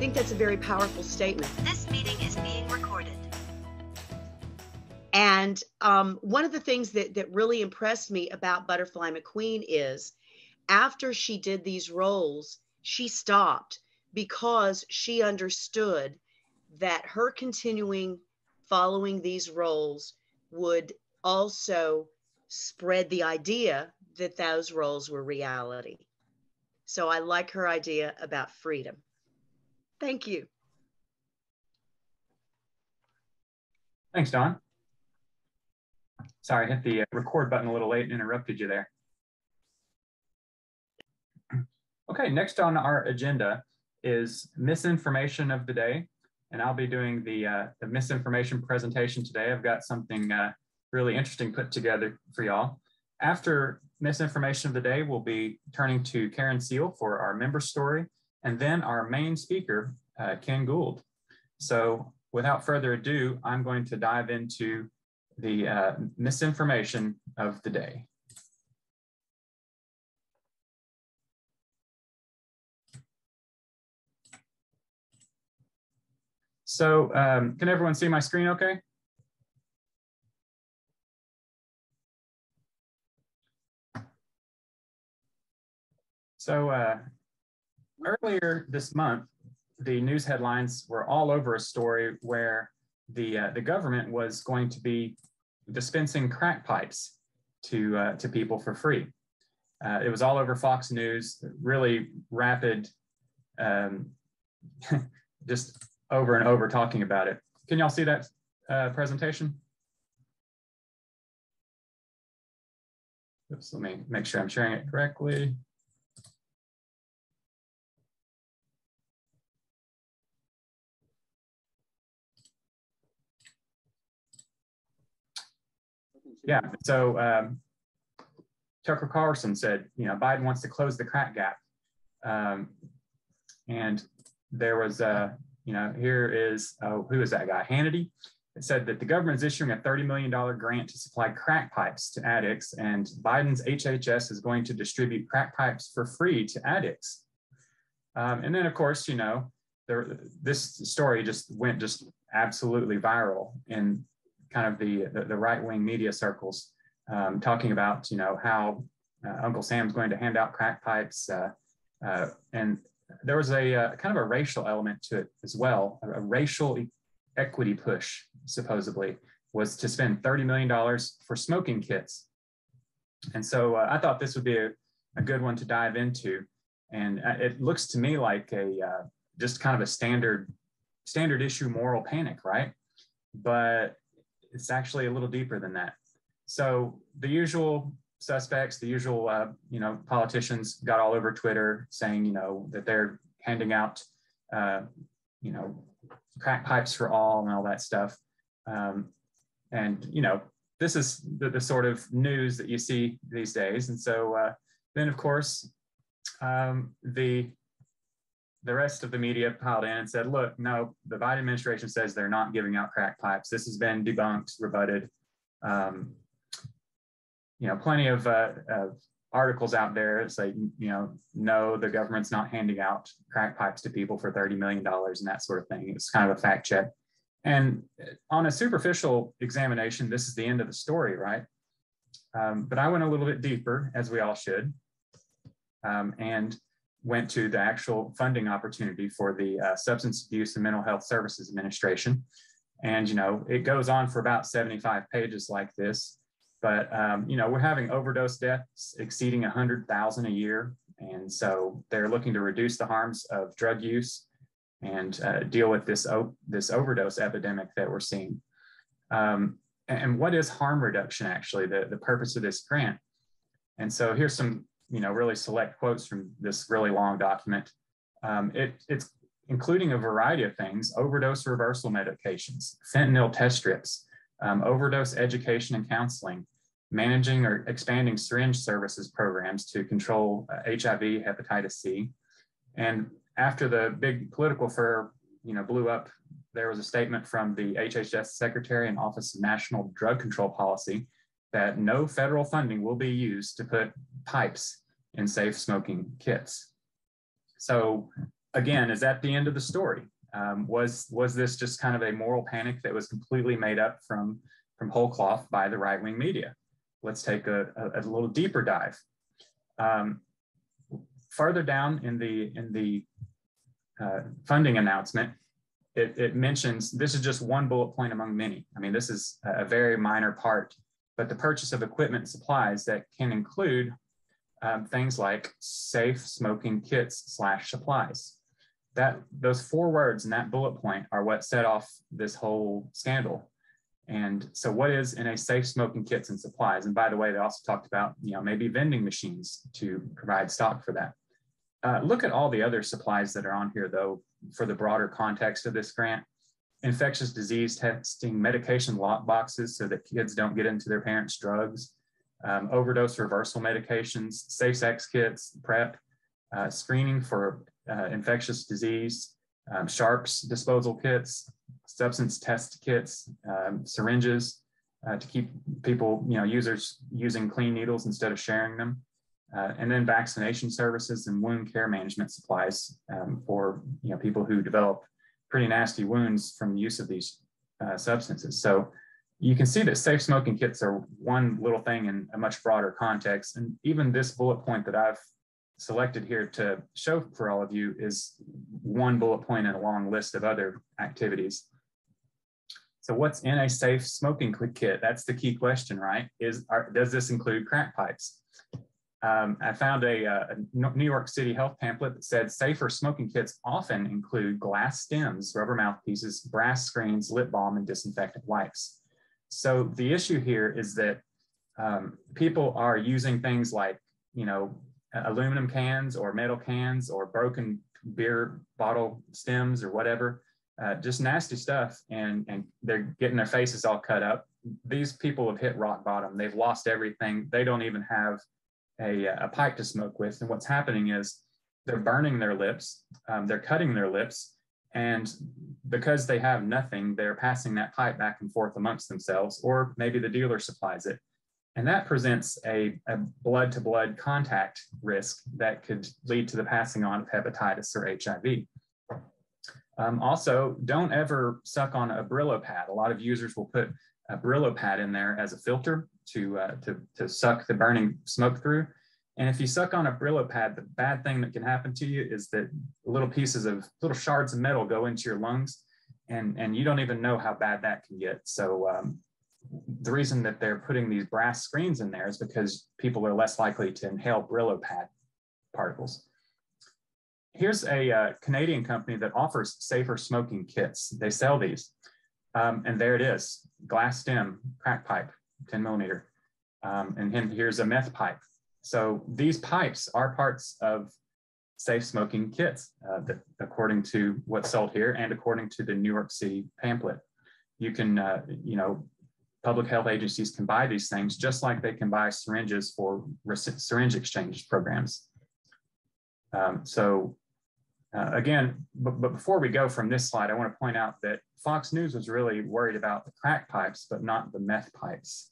think that's a very powerful statement. This meeting is being recorded. And one of the things that really impressed me about Butterfly McQueen is after she did these roles, she stopped because she understood that her continuing following these roles would also spread the idea that those roles were reality. So I like her idea about freedom. Thank you. Thanks, Dawn. Sorry, I hit the record button a little late and interrupted you there. Okay, next on our agenda is misinformation of the day, and I'll be doing the misinformation presentation today. I've got something really interesting put together for y'all. After misinformation of the day, we'll be turning to Karen Seal for our member story, and then our main speaker, Ken Gould. So without further ado, I'm going to dive into the misinformation of the day. So can everyone see my screen okay? So earlier this month, the news headlines were all over a story where the government was going to be dispensing crack pipes to people for free. It was all over Fox News, really rapid, just over and over talking about it. Can y'all see that presentation? Oops, let me make sure I'm sharing it correctly. Yeah, so Tucker Carlson said, you know, Biden wants to close the crack gap. And there was, you know, here is, who is that guy? Hannity. It said that the government is issuing a $30 million grant to supply crack pipes to addicts, and Biden's HHS is going to distribute crack pipes for free to addicts. And then, of course, you know, this story just went absolutely viral in kind of the right-wing media circles, talking about, you know, how Uncle Sam's going to hand out crack pipes. And there was a kind of a racial element to it as well. A racial equity push, supposedly, was to spend $30 million for smoking kits. And so I thought this would be a good one to dive into. And it looks to me like just kind of a standard issue moral panic, right? But it's actually a little deeper than that. So the usual suspects, the usual, you know, politicians got all over Twitter saying, you know, that they're handing out, you know, crack pipes for all and all that stuff. And, you know, this is the sort of news that you see these days. And so then, of course, the rest of the media piled in and said, look, no, the Biden administration says they're not giving out crack pipes. This has been debunked, rebutted. You know, plenty of articles out there say, you know, no, the government's not handing out crack pipes to people for $30 million and that sort of thing. It's kind of a fact check. And on a superficial examination, this is the end of the story, right? But I went a little bit deeper, as we all should, and went to the actual funding opportunity for the Substance Abuse and Mental Health Services Administration. And, you know, it goes on for about 75 pages like this. But, you know, we're having overdose deaths exceeding 100,000 a year. And so they're looking to reduce the harms of drug use and deal with this overdose epidemic that we're seeing. And what is harm reduction, actually, the purpose of this grant? And so here's some, you know, really select quotes from this really long document. It's including a variety of things: overdose reversal medications, fentanyl test strips, overdose education and counseling, managing or expanding syringe services programs to control HIV, hepatitis C. And after the big political furor, you know, blew up, there was a statement from the HHS Secretary and Office of National Drug Control Policy that no federal funding will be used to put pipes in safe smoking kits. So again, is that the end of the story? Was this just kind of a moral panic that was completely made up from whole cloth by the right-wing media? Let's take a little deeper dive. Further down in the funding announcement, it mentions, this is just one bullet point among many. I mean, this is a very minor part, but the purchase of equipment and supplies that can include things like safe smoking kits / supplies. Those 4 words in that bullet point are what set off this whole scandal. And so what is in a safe smoking kits and supplies? And by the way, they also talked about, maybe vending machines to provide stock for that. Look at all the other supplies that are on here, though, for the broader context of this grant. Infectious disease testing, medication lock boxes so that kids don't get into their parents' drugs, overdose reversal medications, safe sex kits, PrEP, screening for infectious disease, sharps disposal kits, substance test kits, syringes to keep people, users using clean needles instead of sharing them, and then vaccination services and wound care management supplies for people who develop pretty nasty wounds from the use of these substances. So you can see that safe smoking kits are one little thing in a much broader context. And even this bullet point that I've selected here to show for all of you is one bullet point in a long list of other activities. So what's in a safe smoking kit? That's the key question, right? Does this include crack pipes? I found a New York City health pamphlet that said safer smoking kits often include glass stems, rubber mouthpieces, brass screens, lip balm, and disinfectant wipes. So the issue here is that people are using things like, aluminum cans or metal cans or broken beer bottle stems or whatever, just nasty stuff, and they're getting their faces all cut up. These people have hit rock bottom. They've lost everything. They don't even have a pipe to smoke with. And what's happening is they're burning their lips, they're cutting their lips, and because they have nothing, they're passing that pipe back and forth amongst themselves, or maybe the dealer supplies it. And that presents a blood-to-blood contact risk that could lead to the passing on of hepatitis or HIV. Also, don't ever suck on a Brillo pad. A lot of users will put a Brillo pad in there as a filter to suck the burning smoke through. And if you suck on a Brillo pad, the bad thing that can happen to you is that little shards of metal go into your lungs, and you don't even know how bad that can get. So the reason that they're putting these brass screens in there is because people are less likely to inhale Brillo pad particles. Here's a Canadian company that offers safer smoking kits. They sell these. And there it is, glass stem, crack pipe, 10 millimeter. And here's a meth pipe. So these pipes are parts of safe smoking kits, that, according to what's sold here and according to the New York City pamphlet. You can, public health agencies can buy these things just like they can buy syringes for syringe exchange programs. Again, but before we go from this slide, I want to point out that Fox News was really worried about the crack pipes, but not the meth pipes.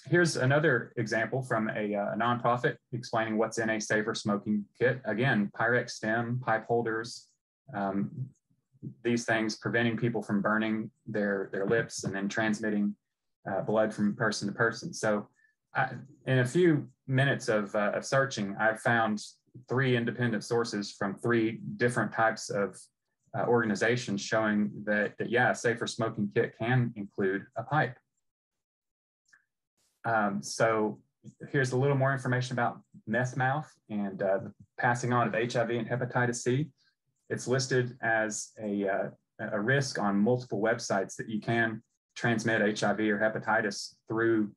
Here's another example from a nonprofit explaining what's in a safer smoking kit. Again, Pyrex stem, pipe holders, these things preventing people from burning their lips and then transmitting blood from person to person. So in a few minutes of searching, I've found 3 independent sources from 3 different types of organizations showing that yeah, a safer smoking kit can include a pipe. So here's a little more information about meth mouth and the passing on of HIV and hepatitis C. It's listed as a risk on multiple websites that you can transmit HIV or hepatitis through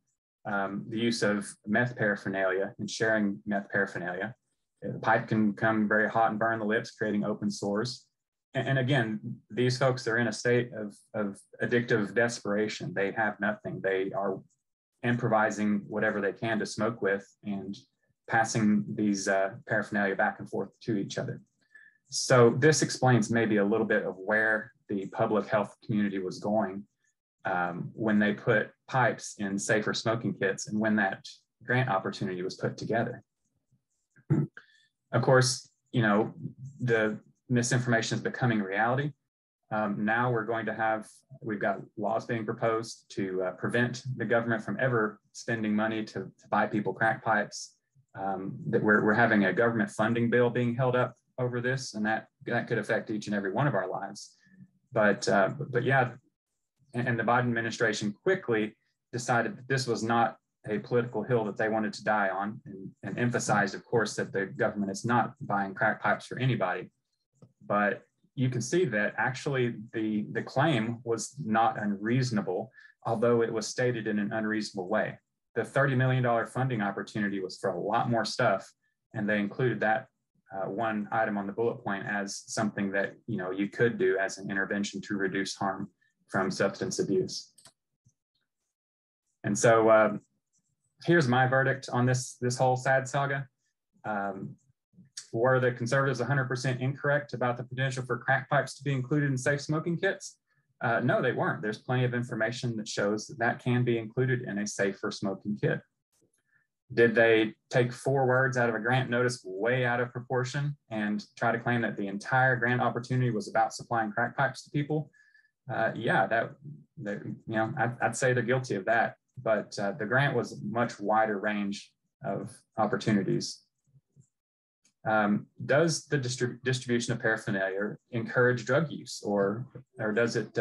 the use of meth paraphernalia and sharing meth paraphernalia. The pipe can come very hot and burn the lips, creating open sores. And again, these folks are in a state of addictive desperation. They have nothing. They are improvising whatever they can to smoke with and passing these paraphernalia back and forth to each other. So this explains maybe a little bit of where the public health community was going when they put pipes in safer smoking kits and when that grant opportunity was put together. Of course, the misinformation is becoming reality. Now we've got laws being proposed to prevent the government from ever spending money to buy people crack pipes. That we're having a government funding bill being held up over this, and that could affect each and every one of our lives. But yeah, and the Biden administration quickly decided that this was not a political hill that they wanted to die on, and emphasized, of course, that the government is not buying crack pipes for anybody. But you can see that actually the claim was not unreasonable, although it was stated in an unreasonable way. The $30 million funding opportunity was for a lot more stuff, and they included that one item on the bullet point as something that you could do as an intervention to reduce harm from substance abuse. And so here's my verdict on this whole sad saga. Were the conservatives 100% incorrect about the potential for crack pipes to be included in safe smoking kits? No, they weren't. There's plenty of information that shows that can be included in a safer smoking kit. Did they take 4 words out of a grant notice way out of proportion and try to claim that the entire grant opportunity was about supplying crack pipes to people? Yeah, I'd say they're guilty of that. But the grant was a much wider range of opportunities. Does the distribution of paraphernalia encourage drug use, or does it?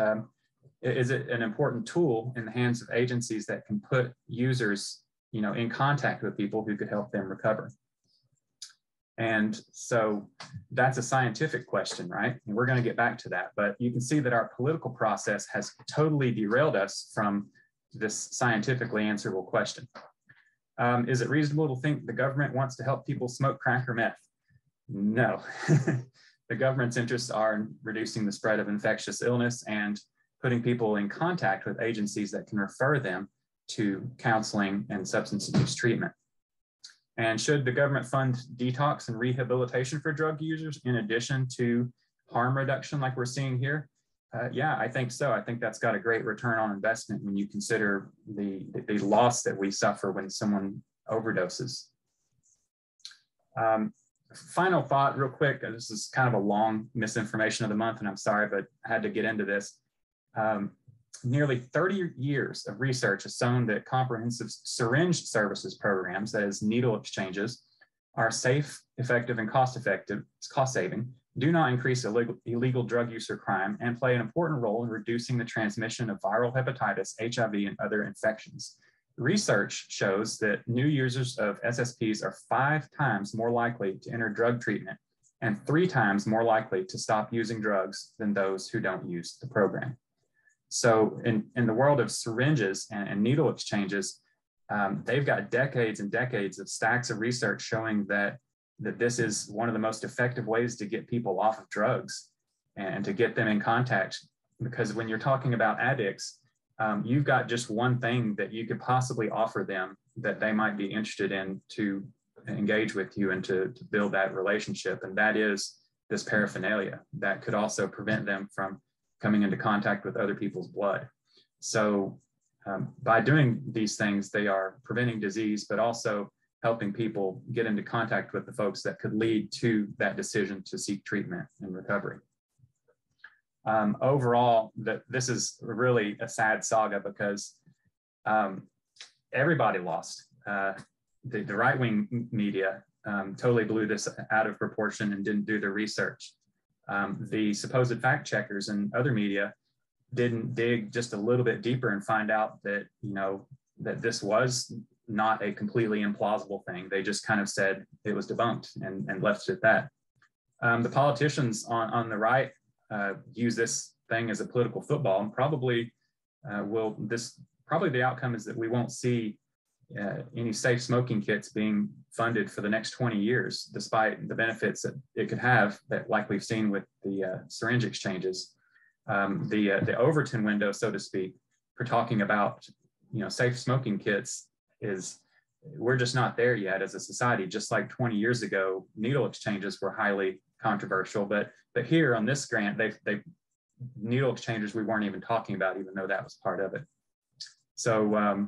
Is it an important tool in the hands of agencies that can put users, in contact with people who could help them recover? And so that's a scientific question, right? And we're going to get back to that. But you can see that our political process has totally derailed us from this scientifically answerable question. Is it reasonable to think the government wants to help people smoke crack or meth? No. The government's interests are in reducing the spread of infectious illness and putting people in contact with agencies that can refer them to counseling and substance abuse treatment. And should the government fund detox and rehabilitation for drug users in addition to harm reduction like we're seeing here? Yeah, I think so. I think that's got a great return on investment when you consider the loss that we suffer when someone overdoses. Final thought real quick. This is kind of a long misinformation of the month, and I'm sorry, but I had to get into this. Nearly 30 years of research has shown that comprehensive syringe services programs, that is needle exchanges, are safe, effective, and cost-saving, do not increase illegal drug use or crime, and play an important role in reducing the transmission of viral hepatitis, HIV, and other infections. Research shows that new users of SSPs are 5 times more likely to enter drug treatment and 3 times more likely to stop using drugs than those who don't use the program. So in the world of syringes and needle exchanges, they've got decades and decades of stacks of research showing that this is one of the most effective ways to get people off of drugs and to get them in contact. Because when you're talking about addicts, you've got just one thing that you could possibly offer them that they might be interested in to engage with you and to build that relationship. And that is this paraphernalia that could also prevent them from coming into contact with other people's blood. So by doing these things, they are preventing disease, but also helping people get into contact with the folks that could lead to that decision to seek treatment and recovery. Overall, this is really a sad saga because everybody lost. The right-wing media totally blew this out of proportion and didn't do the research. The supposed fact checkers and other media didn't dig just a little bit deeper and find out that, that this was not a completely implausible thing. They just kind of said it was debunked and left it at that. The politicians on the right use this thing as a political football, and probably the outcome is that we won't see any safe smoking kits being funded for the next 20 years, despite the benefits that it could have, that like we've seen with the syringe exchanges. The Overton window, so to speak, for talking about safe smoking kits we're just not there yet as a society. Just like 20 years ago, needle exchanges were highly controversial, but here on this grant, they needle exchanges we weren't even talking about, even though that was part of it. So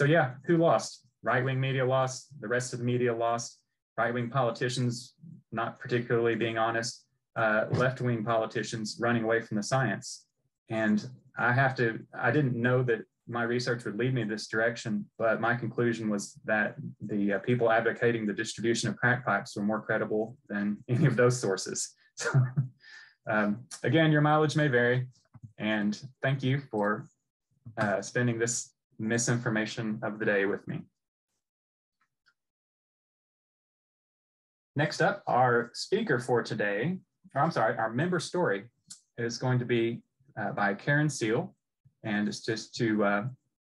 yeah, who lost? Right-wing media lost, the rest of the media lost. right-wing politicians, not particularly being honest, left-wing politicians running away from the science. And I didn't know that my research would lead me in this direction, but my conclusion was that the people advocating the distribution of crack pipes were more credible than any of those sources. So, again, your mileage may vary, and thank you for spending this misinformation of the day with me. Next up, our speaker for today, our member story is going to be by Karen Seal. And it's just to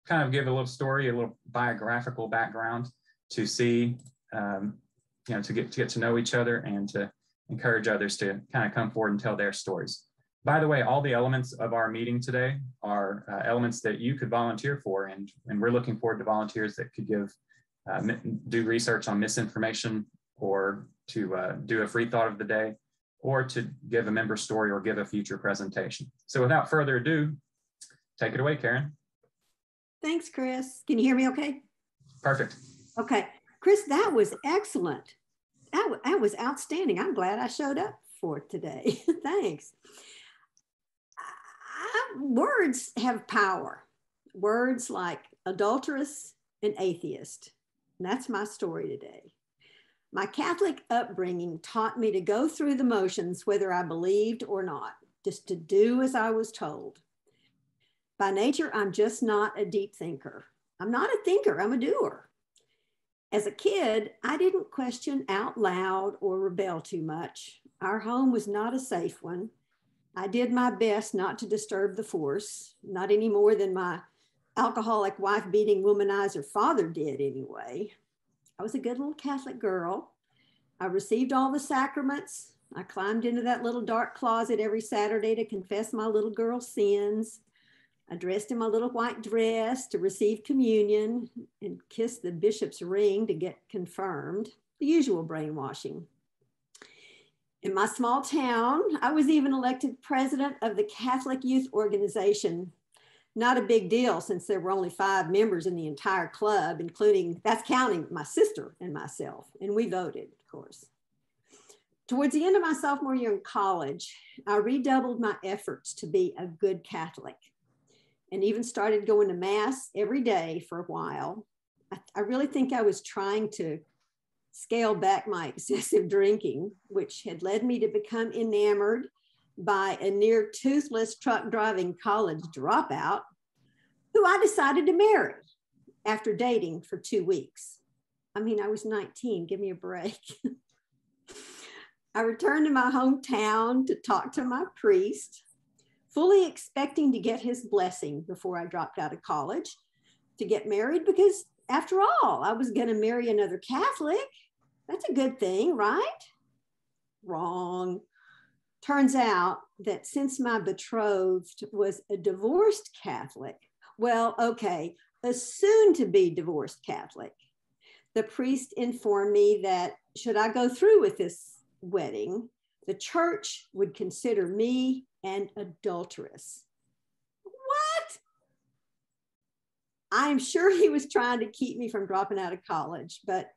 kind of give a little story, a little biographical background to see, to get to know each other and to encourage others to kind of come forward and tell their stories. By the way, all the elements of our meeting today are elements that you could volunteer for, and we're looking forward to volunteers that could do research on misinformation, or to do a free thought of the day, or to give a member story or give a future presentation. So without further ado, take it away, Karen. Thanks, Chris. Can you hear me okay? Perfect. Okay. Chris, that was excellent. That was outstanding. I'm glad I showed up for today. Thanks. Words have power. Words like adulteress and atheist. And that's my story today. My Catholic upbringing taught me to go through the motions, whether I believed or not, just to do as I was told. By nature, I'm just not a deep thinker. I'm not a thinker, I'm a doer. As a kid, I didn't question out loud or rebel too much. Our home was not a safe one. I did my best not to disturb the force, not any more than my alcoholic, wife-beating womanizer father did anyway. I was a good little Catholic girl. I received all the sacraments. I climbed into that little dark closet every Saturday to confess my little girl sins. I dressed in my little white dress to receive communion and kissed the bishop's ring to get confirmed, the usual brainwashing. In my small town, I was even elected president of the Catholic Youth Organization. Not a big deal since there were only 5 members in the entire club, that's counting my sister and myself, and we voted, of course. Towards the end of my sophomore year in college, I redoubled my efforts to be a good Catholic and even started going to Mass every day for a while. I really think I was trying to scale back my excessive drinking, which had led me to become enamored by a near toothless truck driving college dropout who I decided to marry after dating for 2 weeks. I mean, I was 19, give me a break. I returned to my hometown to talk to my priest, fully expecting to get his blessing before I dropped out of college to get married, because after all, I was going to marry another Catholic. That's a good thing, right? Wrong. Turns out that since my betrothed was a divorced Catholic, a soon-to-be divorced Catholic, the priest informed me that should I go through with this wedding, the church would consider me an adulteress. What? I'm sure he was trying to keep me from dropping out of college, but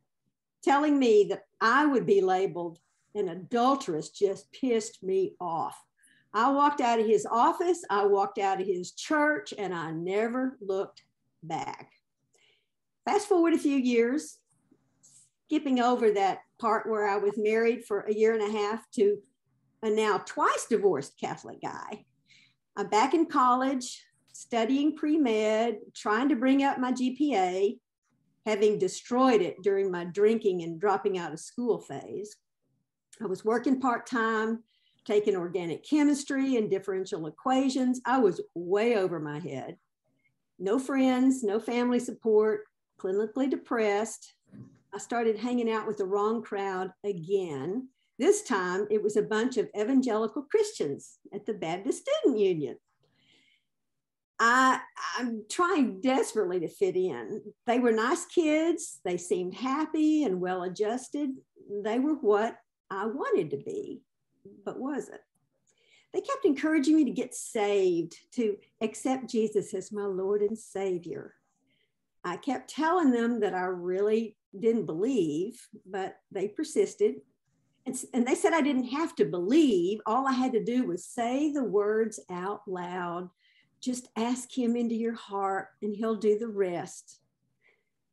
telling me that I would be labeled an adulteress just pissed me off. I walked out of his office, I walked out of his church, and I never looked back. Fast forward a few years, skipping over that part where I was married for 1.5 years to a now twice divorced Catholic guy. I'm back in college, studying pre-med, trying to bring up my GPA, having destroyed it during my drinking and dropping out of school phase. I was working part-time, taking organic chemistry and differential equations. I was way over my head. No friends, no family support, clinically depressed. I started hanging out with the wrong crowd again. This time it was a bunch of evangelical Christians at the Baptist Student Union. I'm trying desperately to fit in. They were nice kids. They seemed happy and well-adjusted. They were what I wanted to be, but wasn't. They kept encouraging me to get saved, to accept Jesus as my Lord and Savior. I kept telling them that I really didn't believe, but they persisted. And they said I didn't have to believe. All I had to do was say the words out loud. Just ask him into your heart and he'll do the rest.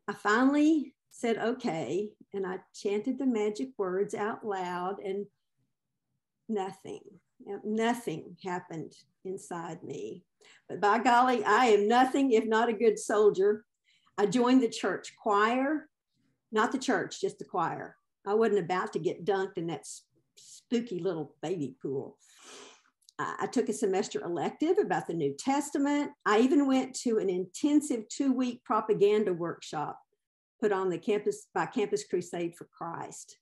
I finally said, okay. And I chanted the magic words out loud, and nothing happened inside me. But by golly, I am nothing if not a good soldier. I joined the church choir, not the church, just the choir. I wasn't about to get dunked in that spooky little baby pool. I took a semester elective about the New Testament. I even went to an intensive 2-week propaganda workshop put on the campus by Campus Crusade for Christ.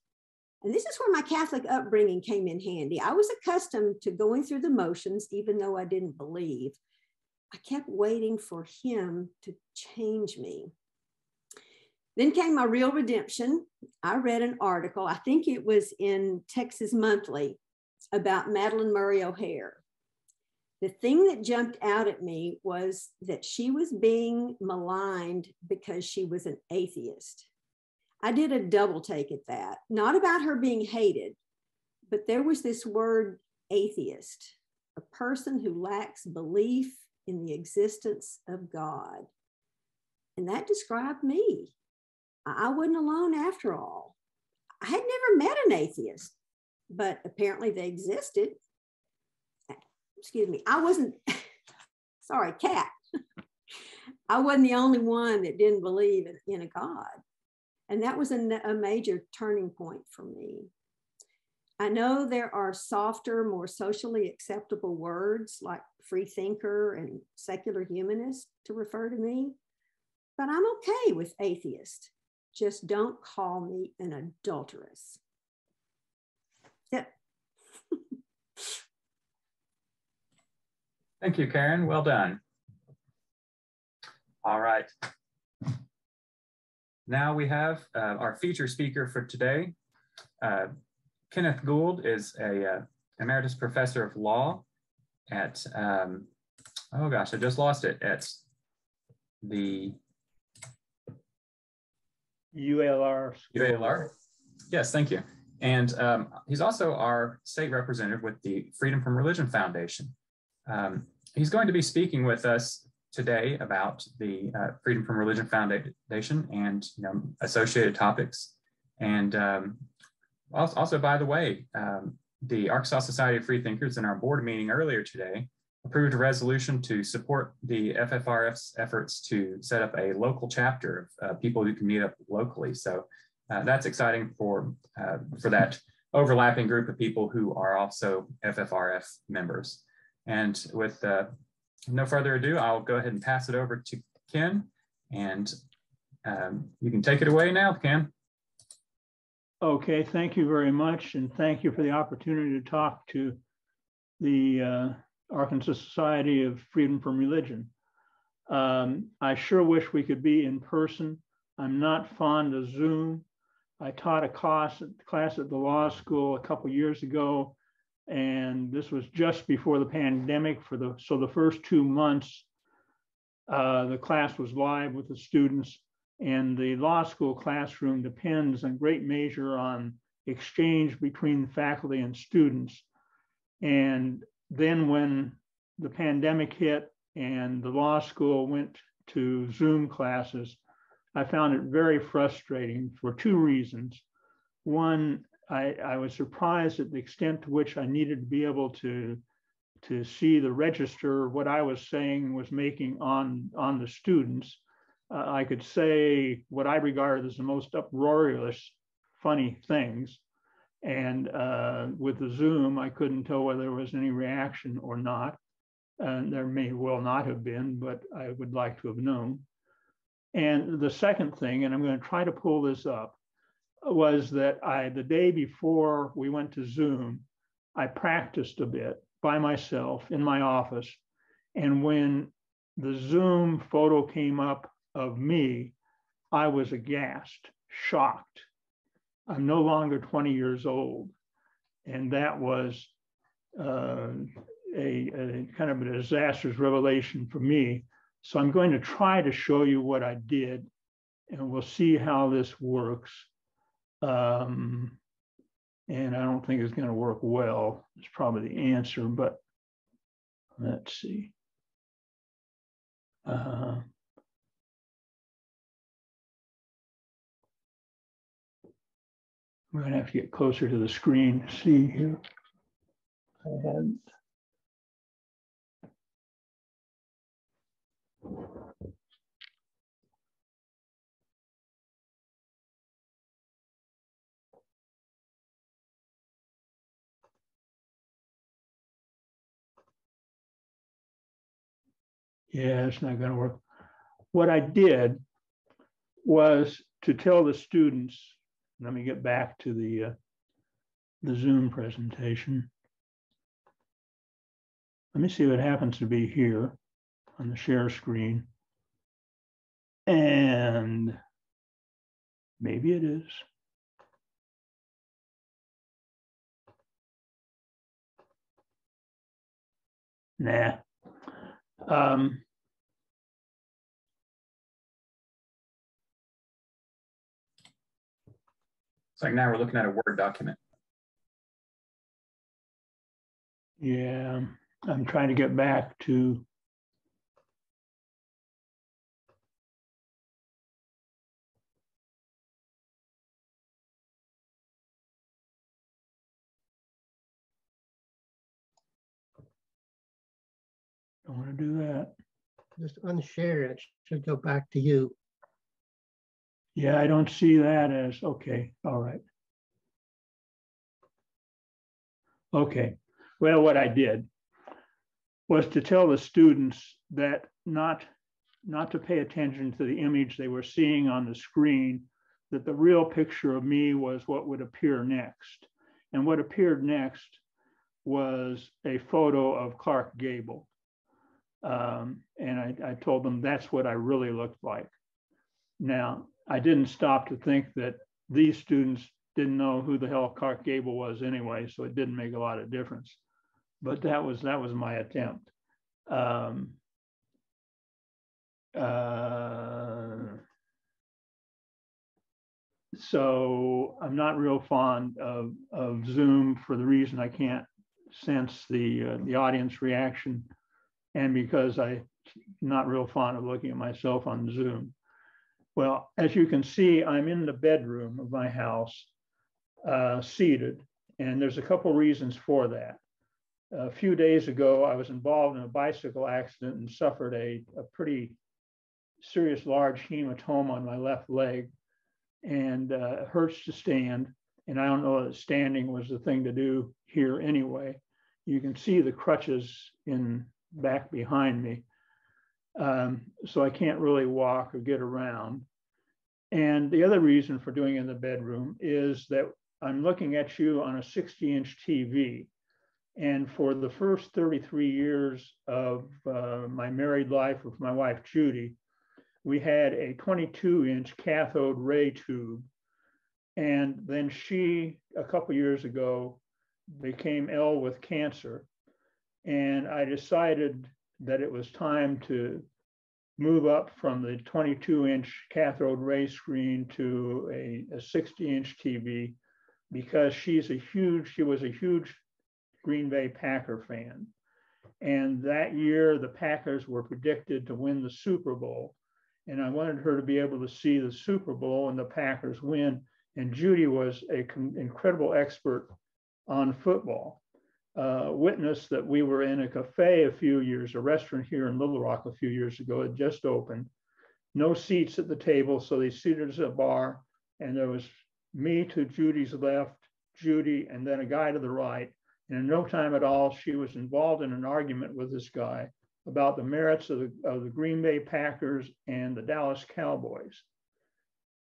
And this is where my Catholic upbringing came in handy. I was accustomed to going through the motions, even though I didn't believe. I kept waiting for him to change me. Then came my real redemption. I read an article, I think it was in Texas Monthly, about Madalyn Murray O'Hair. The thing that jumped out at me was that she was being maligned because she was an atheist. I did a double take at that, not about her being hated, but there was this word atheist, a person who lacks belief in the existence of God. And that described me. I wasn't alone after all. I had never met an atheist, but apparently they existed. Excuse me, I wasn't, sorry, cat. I wasn't the only one that didn't believe in a God. And that was a major turning point for me. I know there are softer, more socially acceptable words like free thinker and secular humanist to refer to me, but I'm okay with atheist. Just don't call me an adulteress. Yep. Thank you, Karen. Well done. All right. Now we have our feature speaker for today. Kenneth Gould is a emeritus professor of law at, oh gosh, I just lost it, at the UALR. UALR. Yes, thank you. And he's also our state representative with the Freedom from Religion Foundation. He's going to be speaking with us today about the Freedom from Religion Foundation and associated topics. And also, by the way, the Arkansas Society of Freethinkers in our board meeting earlier today approved a resolution to support the FFRF's efforts to set up a local chapter of people who can meet up locally. So that's exciting for that overlapping group of people who are also FFRF members. And with no further ado, I'll go ahead and pass it over to Ken, and you can take it away now, Ken. Okay, thank you very much, and thank you for the opportunity to talk to the Arkansas Society of Freedom from Religion. I sure wish we could be in person. I'm not fond of Zoom. I taught a class at the law school a couple years ago, and this was just before the pandemic. So the first 2 months, the class was live with the students, and the law school classroom depends in great measure on exchange between the faculty and students. And then when the pandemic hit and the law school went to Zoom classes, I found it very frustrating for 2 reasons. One, I was surprised at the extent to which I needed to be able to see the register what I was saying was making on the students. I could say what I regarded as the most uproarious, funny things. And with the Zoom, I couldn't tell whether there was any reaction or not. There may well not have been, but I would like to have known. And the second thing, and I'm going to try to pull this up, was that the day before we went to Zoom, I practiced a bit by myself in my office. And when the Zoom photo came up of me, I was aghast, shocked. I'm no longer 20 years old. And that was a kind of a disastrous revelation for me. So I'm going to try to show you what I did and we'll see how this works. And I don't think it's going to work well. It's probably the answer, but let's see. I'm going to have to get closer to the screen to see here. I had. Yeah, it's not going to work. What I did was to tell the students, let me get back to the Zoom presentation. Let me see what happens to be here on the share screen. And maybe it is. Nah. It's like now we're looking at a Word document. Yeah, I'm trying to get back to. Don't want to do that. Just unshare it. It should go back to you. Yeah, I don't see that as, okay, all right. Okay, well, what I did was to tell the students that not to pay attention to the image they were seeing on the screen, that the real picture of me was what would appear next. And what appeared next was a photo of Clark Gable. And I told them that's what I really looked like. Now, I didn't stop to think that these students didn't know who the hell Clark Gable was anyway, so it didn't make a lot of difference. But that was my attempt. So I'm not real fond of Zoom for the reason I can't sense the audience reaction, and because I'm not real fond of looking at myself on Zoom. Well, as you can see, I'm in the bedroom of my house, seated, and there's a couple reasons for that. A few days ago, I was involved in a bicycle accident and suffered a pretty serious large hematoma on my left leg, and it hurts to stand. And I don't know that standing was the thing to do here anyway. You can see the crutches in back behind me. So I can't really walk or get around. And the other reason for doing it in the bedroom is that I'm looking at you on a 60-inch TV. And for the first 33 years of my married life with my wife, Judy, we had a 22-inch cathode ray tube. And then she, a couple years ago, became ill with cancer. And I decided that it was time to move up from the 22-inch cathode ray screen to a 60-inch TV, because she was a huge Green Bay Packer fan. And that year, the Packers were predicted to win the Super Bowl. And I wanted her to be able to see the Super Bowl and the Packers win. And Judy was an incredible expert on football. Witness that we were in a cafe a restaurant here in Little Rock a few years ago. It just opened. No seats at the table, so they seated us at a bar. And there was me to Judy's left, Judy, and then a guy to the right. And in no time at all, she was involved in an argument with this guy about the merits of the Green Bay Packers and the Dallas Cowboys.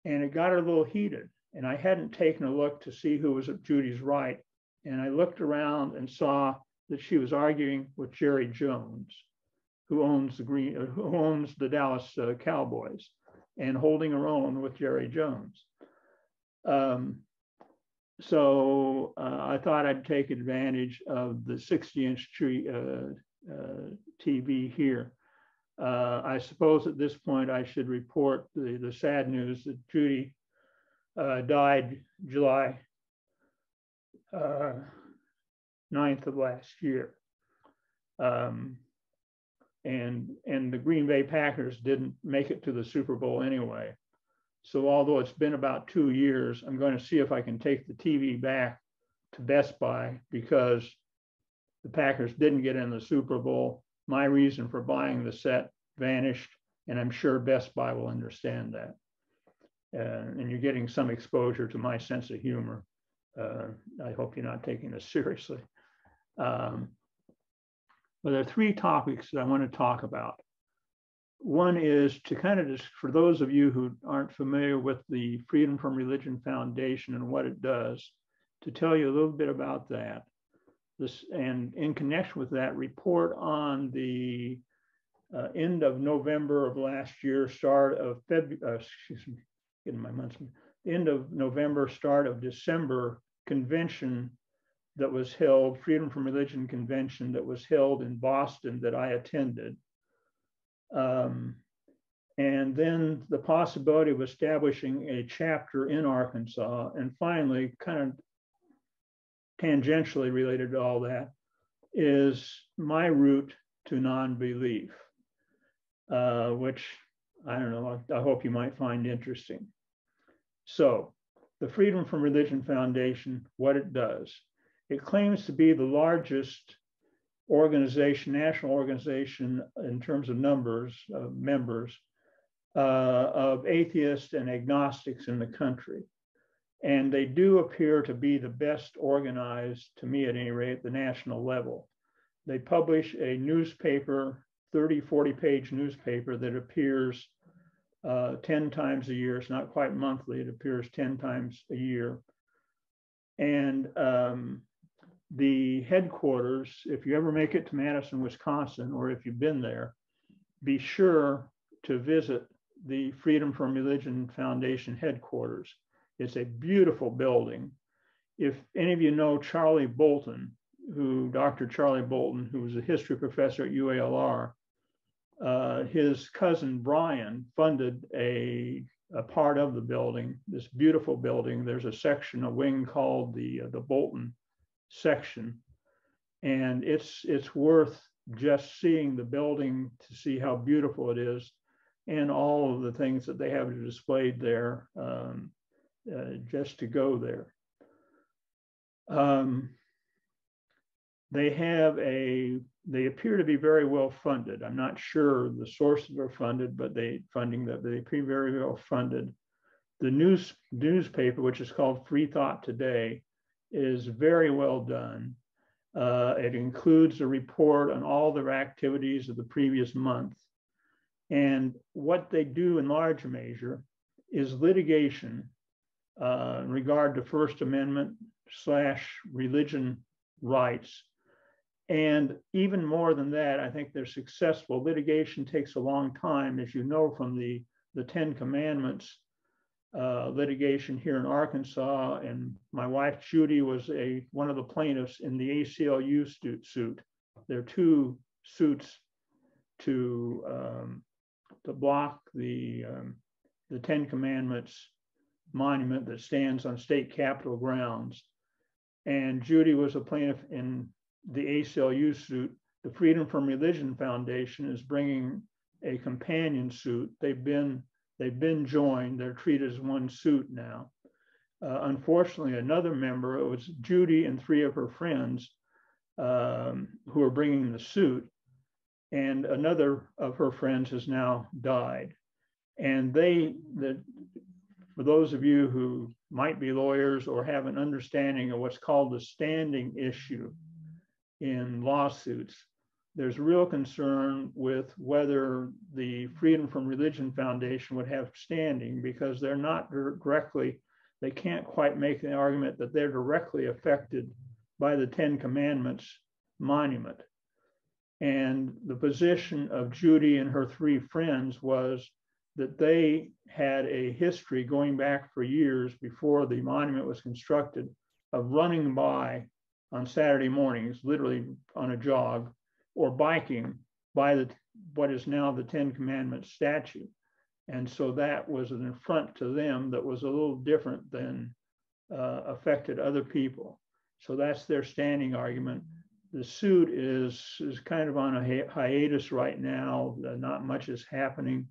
And it got a little heated. And I hadn't taken a look to see who was at Judy's right. And I looked around and saw that she was arguing with Jerry Jones, who owns the Dallas Cowboys, and holding her own with Jerry Jones. So I thought I'd take advantage of the 60-inch TV here. I suppose at this point I should report the sad news that Judy died July 9th of last year. And the Green Bay Packers didn't make it to the Super Bowl anyway. So although it's been about 2 years, I'm going to see if I can take the TV back to Best Buy because the Packers didn't get in the Super Bowl. My reason for buying the set vanished, and I'm sure Best Buy will understand that. And you're getting some exposure to my sense of humor. I hope you're not taking this seriously. But there are 3 topics that I want to talk about. One is to kind of just, for those of you who aren't familiar with the Freedom from Religion Foundation and what it does, to tell you a little bit about that. And in connection with that, report on the end of November of last year, start of February, getting my months, end of November, start of December convention that was held, Freedom from Religion convention that was held in Boston that I attended. And then the possibility of establishing a chapter in Arkansas, and finally, kind of tangentially related to all that, is my route to non-belief, which I don't know, I hope you might find interesting. So the Freedom from Religion Foundation, what it does, it claims to be the largest organization, national organization in terms of numbers of members of atheists and agnostics in the country. And they do appear to be the best organized, to me at any rate, at the national level. They publish a newspaper, 30, 40-page newspaper that appears 10 times a year. It's not quite monthly, it appears 10 times a year. And the headquarters, if you ever make it to Madison, Wisconsin, or if you've been there, be sure to visit the Freedom from Religion Foundation headquarters. It's a beautiful building. If any of you know Charlie Bolton, Dr. Charlie Bolton, who was a history professor at UALR, his cousin Brian funded a part of the building, this beautiful building. There's a section, a wing called the Bolton section, and it's worth just seeing the building to see how beautiful it is and all of the things that they have displayed there, just to go there. They appear to be very well funded. I'm not sure the sources are funded, but they appear very well funded. The newspaper, which is called Free Thought Today, is very well done. It includes a report on all their activities of the previous month. And what they do in large measure is litigation in regard to First Amendment / religion rights. And even more than that, I think they're successful. Litigation takes a long time, as you know from the 10 Commandments litigation here in Arkansas. And my wife, Judy, was one of the plaintiffs in the ACLU suit. There are 2 suits to block the 10 Commandments monument that stands on state capitol grounds. And Judy was a plaintiff in the ACLU suit. The Freedom from Religion Foundation is bringing a companion suit. They've been joined. They're treated as one suit now. Unfortunately, another member, it was Judy and 3 of her friends who are bringing the suit, and another of her friends has now died. And for those of you who might be lawyers or have an understanding of what's called the standing issue in lawsuits, there's real concern with whether the Freedom from Religion Foundation would have standing, because they're not directly, they can't quite make the argument that they're directly affected by the 10 Commandments monument. And the position of Judy and her 3 friends was that they had a history going back for years before the monument was constructed of running by on Saturday mornings, literally on a jog, or biking by what is now the Ten Commandments statute. And so that was an affront to them that was a little different than affected other people. So that's their standing argument. The suit is kind of on a hiatus right now. Not much is happening.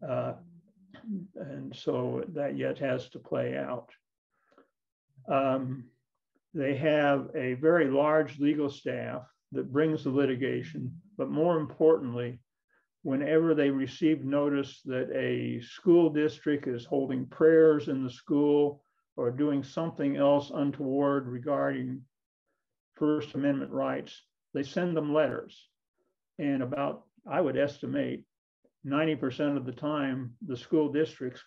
And so that yet has to play out. They have a very large legal staff that brings the litigation, but more importantly, whenever they receive notice that a school district is holding prayers in the school or doing something else untoward regarding First Amendment rights, they send them letters. And about, I would estimate, 90% of the time, the school districts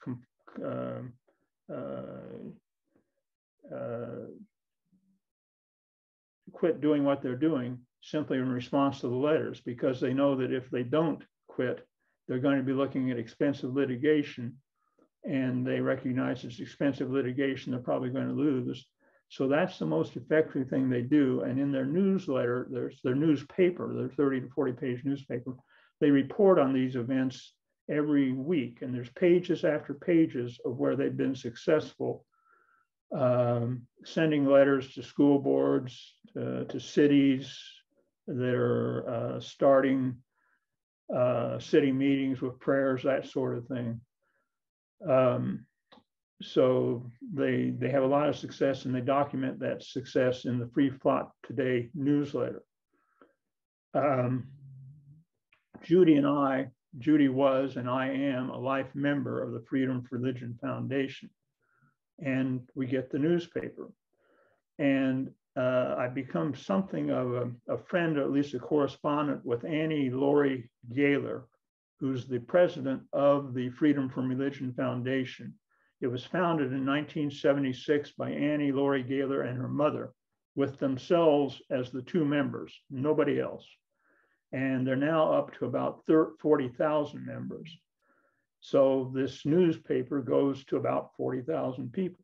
quit doing what they're doing simply in response to the letters, because they know that if they don't quit, they're going to be looking at expensive litigation, and they recognize it's expensive litigation they're probably going to lose. So that's the most effective thing they do. And in their newsletter, there's their newspaper, their 30 to 40 page newspaper, they report on these events every week. And there's pages after pages of where they've been successful, sending letters to school boards, to cities. They're starting city meetings with prayers, that sort of thing. So they have a lot of success, and they document that success in the Free Thought Today newsletter. Judy was, and I am, a life member of the Freedom for Religion Foundation, and we get the newspaper. And I become something of a friend, or at least a correspondent, with Annie Laurie Gaylor, who's the president of the Freedom from Religion Foundation. It was founded in 1976 by Annie Laurie Gaylor and her mother, with themselves as the two members, nobody else. And they're now up to about 40,000 members. So this newspaper goes to about 40,000 people.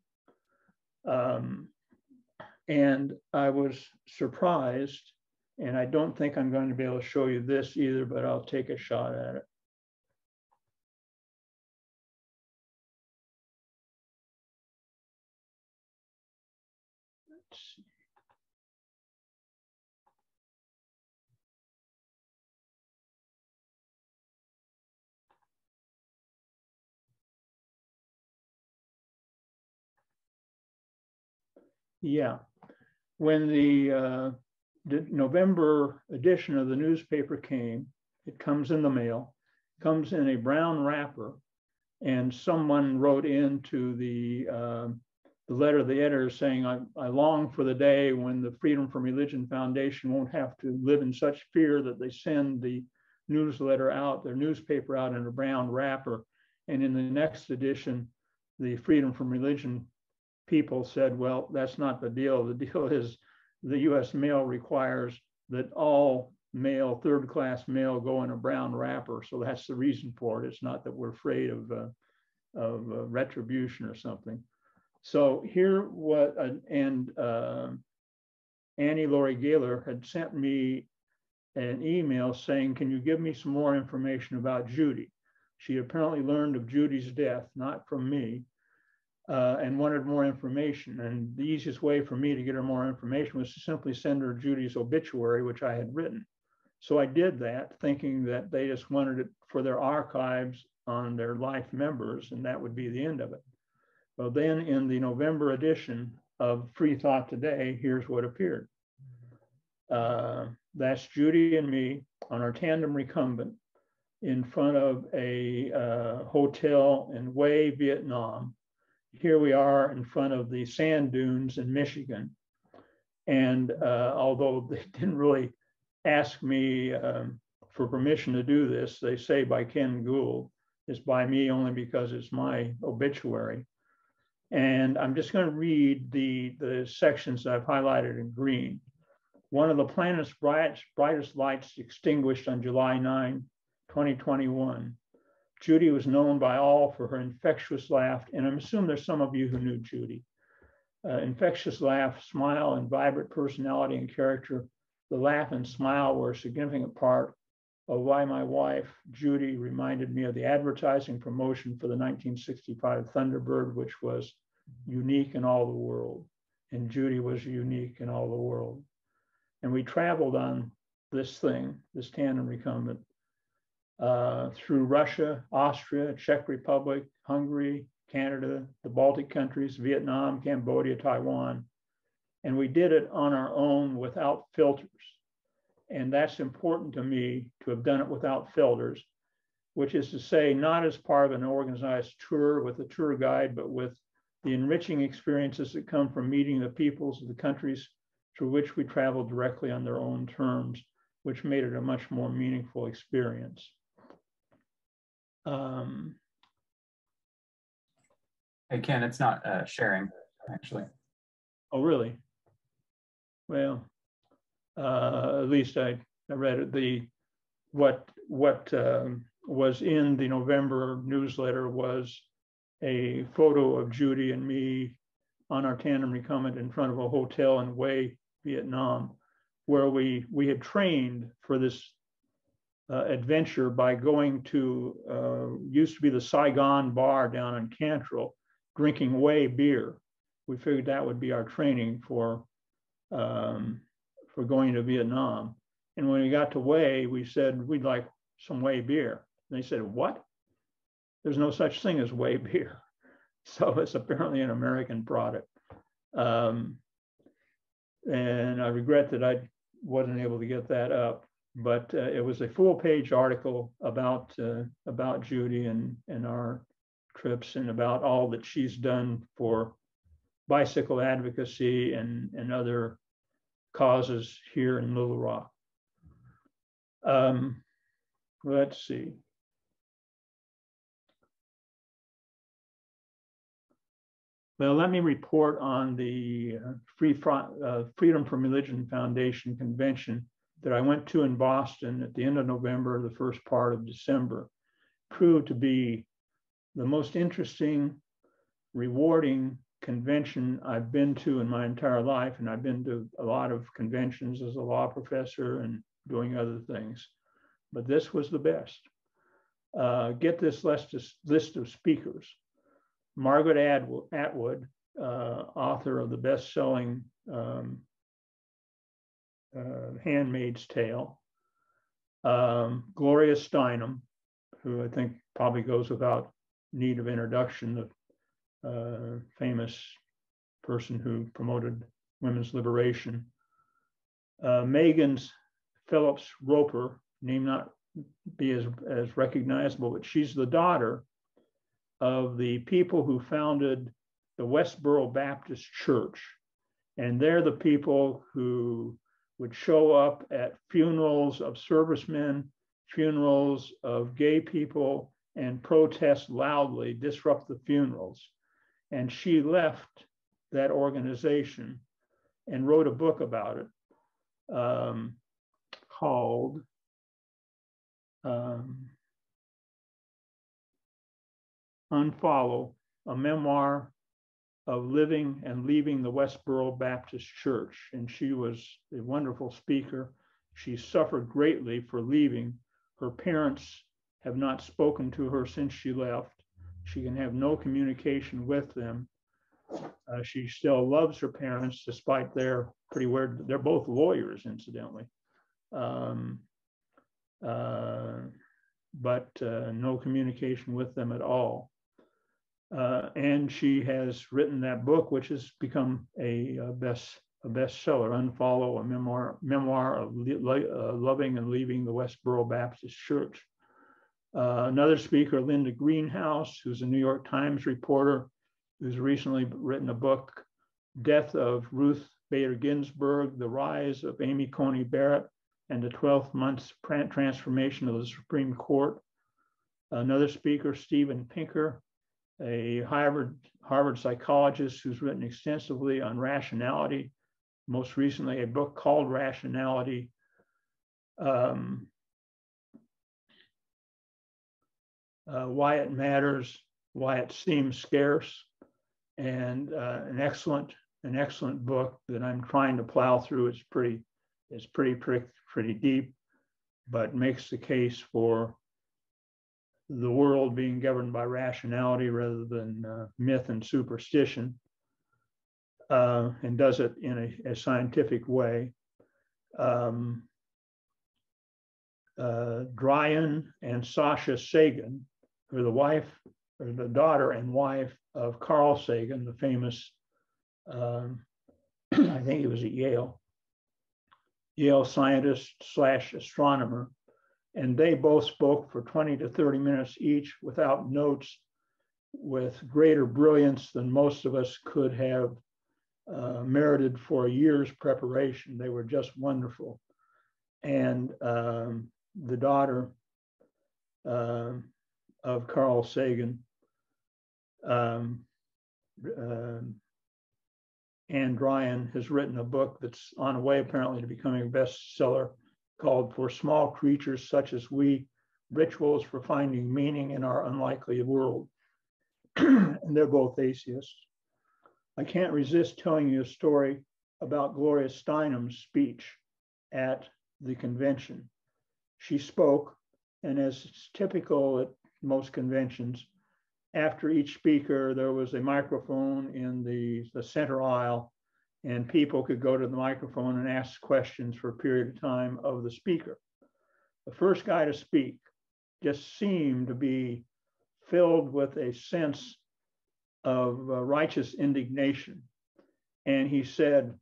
And I was surprised, and I don't think I'm going to be able to show you this either, but I'll take a shot at it. Let's see. Yeah, when the November edition of the newspaper came, it comes in the mail, comes in a brown wrapper, and someone wrote into the letter of the editor saying, I long for the day when the Freedom from Religion Foundation won't have to live in such fear that they send the newsletter out, their newspaper out in a brown wrapper. And in the next edition, the Freedom from Religion people said, well, that's not the deal. The deal is the US mail requires that all mail, third-class mail, go in a brown wrapper. So that's the reason for it. It's not that we're afraid of retribution or something. So here, Annie Laurie Gaylor had sent me an email saying, can you give me some more information about Judy? She apparently learned of Judy's death, not from me, and wanted more information. And the easiest way for me to get her more information was to simply send her Judy's obituary, which I had written. So I did that, thinking that they just wanted it for their archives on their life members, and that would be the end of it. Well, then in the November edition of Free Thought Today, here's what appeared. That's Judy and me on our tandem recumbent in front of a hotel in Hue, Vietnam. Here we are in front of the sand dunes in Michigan. And although they didn't really ask me for permission to do this, they say by Ken Gould. It's by me only because it's my obituary. And I'm just going to read the sections that I've highlighted in green. One of the planet's brightest lights extinguished on July 9, 2021. Judy was known by all for her infectious laugh, and I'm assuming there's some of you who knew Judy. Infectious laugh, smile, and vibrant personality and character. The laugh and smile were a significant part of why my wife, Judy, reminded me of the advertising promotion for the 1965 Thunderbird, which was unique in all the world. And Judy was unique in all the world. And we traveled on this thing, this tandem recumbent, through Russia, Austria, Czech Republic, Hungary, Canada, the Baltic countries, Vietnam, Cambodia, Taiwan. And we did it on our own without filters. And that's important to me, to have done it without filters, which is to say, not as part of an organized tour with a tour guide, but with the enriching experiences that come from meeting the peoples of the countries through which we traveled directly on their own terms, which made it a much more meaningful experience. Hey, Ken, it's not sharing, actually. Oh, really? Well, at least I read it. What was in the November newsletter was a photo of Judy and me on our tandem recumbent in front of a hotel in Hue, Vietnam, where we had trained for this adventure by going to used to be the Saigon bar down in Cantrell, drinking Hue beer. We figured that would be our training for going to Vietnam. And when we got to Hue, we said, we'd like some Hue beer. And they said, what? There's no such thing as Hue beer. So it's apparently an American product. And I regret that I wasn't able to get that up, but it was a full-page article about Judy and our trips and about all that she's done for bicycle advocacy and other causes here in Little Rock. Let's see. Well, let me report on the Freedom from Religion Foundation convention that I went to in Boston at the end of November, the first part of December. Proved to be the most interesting, rewarding convention I've been to in my entire life. And I've been to a lot of conventions as a law professor and doing other things, but this was the best. Get this list of speakers. Margaret Atwood, author of the best-selling Handmaid's Tale. Gloria Steinem, who I think probably goes without need of introduction, the famous person who promoted women's liberation. Megan Phillips Roper, name not be as recognizable, but she's the daughter of the people who founded the Westboro Baptist Church. And they're the people who would show up at funerals of servicemen, funerals of gay people, and protest loudly, disrupt the funerals. And she left that organization and wrote a book about it called Unfollow, a memoir of living and leaving the Westboro Baptist Church. And she was a wonderful speaker. She suffered greatly for leaving. Her parents have not spoken to her since she left. She can have no communication with them. She still loves her parents, despite they're pretty weird. They're both lawyers, incidentally. But no communication with them at all. And she has written that book, which has become a bestseller, Unfollow, a memoir of loving and leaving the Westboro Baptist Church. Another speaker, Linda Greenhouse, who's a New York Times reporter, who's recently written a book, Death of Ruth Bader Ginsburg, The Rise of Amy Coney Barrett, and the 12th Months Transformation of the Supreme Court. Another speaker, Steven Pinker, a Harvard psychologist who's written extensively on rationality, most recently a book called Rationality. Why It Matters, Why It Seems Scarce, and an excellent book that I'm trying to plow through. It's pretty deep, but makes the case for the world being governed by rationality rather than myth and superstition, and does it in a scientific way. Dryan and Sasha Sagan, who are the wife or the daughter and wife of Carl Sagan, the famous, I think he was at Yale scientist / astronomer. And they both spoke for 20 to 30 minutes each without notes, with greater brilliance than most of us could have merited for a year's preparation. They were just wonderful. And the daughter of Carl Sagan, Anne Dryan, has written a book that's on the way apparently to becoming a bestseller, called For Small Creatures Such as We, Rituals for Finding Meaning in Our Unlikely World. And they're both atheists. I can't resist telling you a story about Gloria Steinem's speech at the convention. She spoke, and as is typical at most conventions, after each speaker, there was a microphone in the center aisle, and people could go to the microphone and ask questions for a period of time of the speaker. The first guy to speak just seemed to be filled with a sense of righteous indignation. And he said,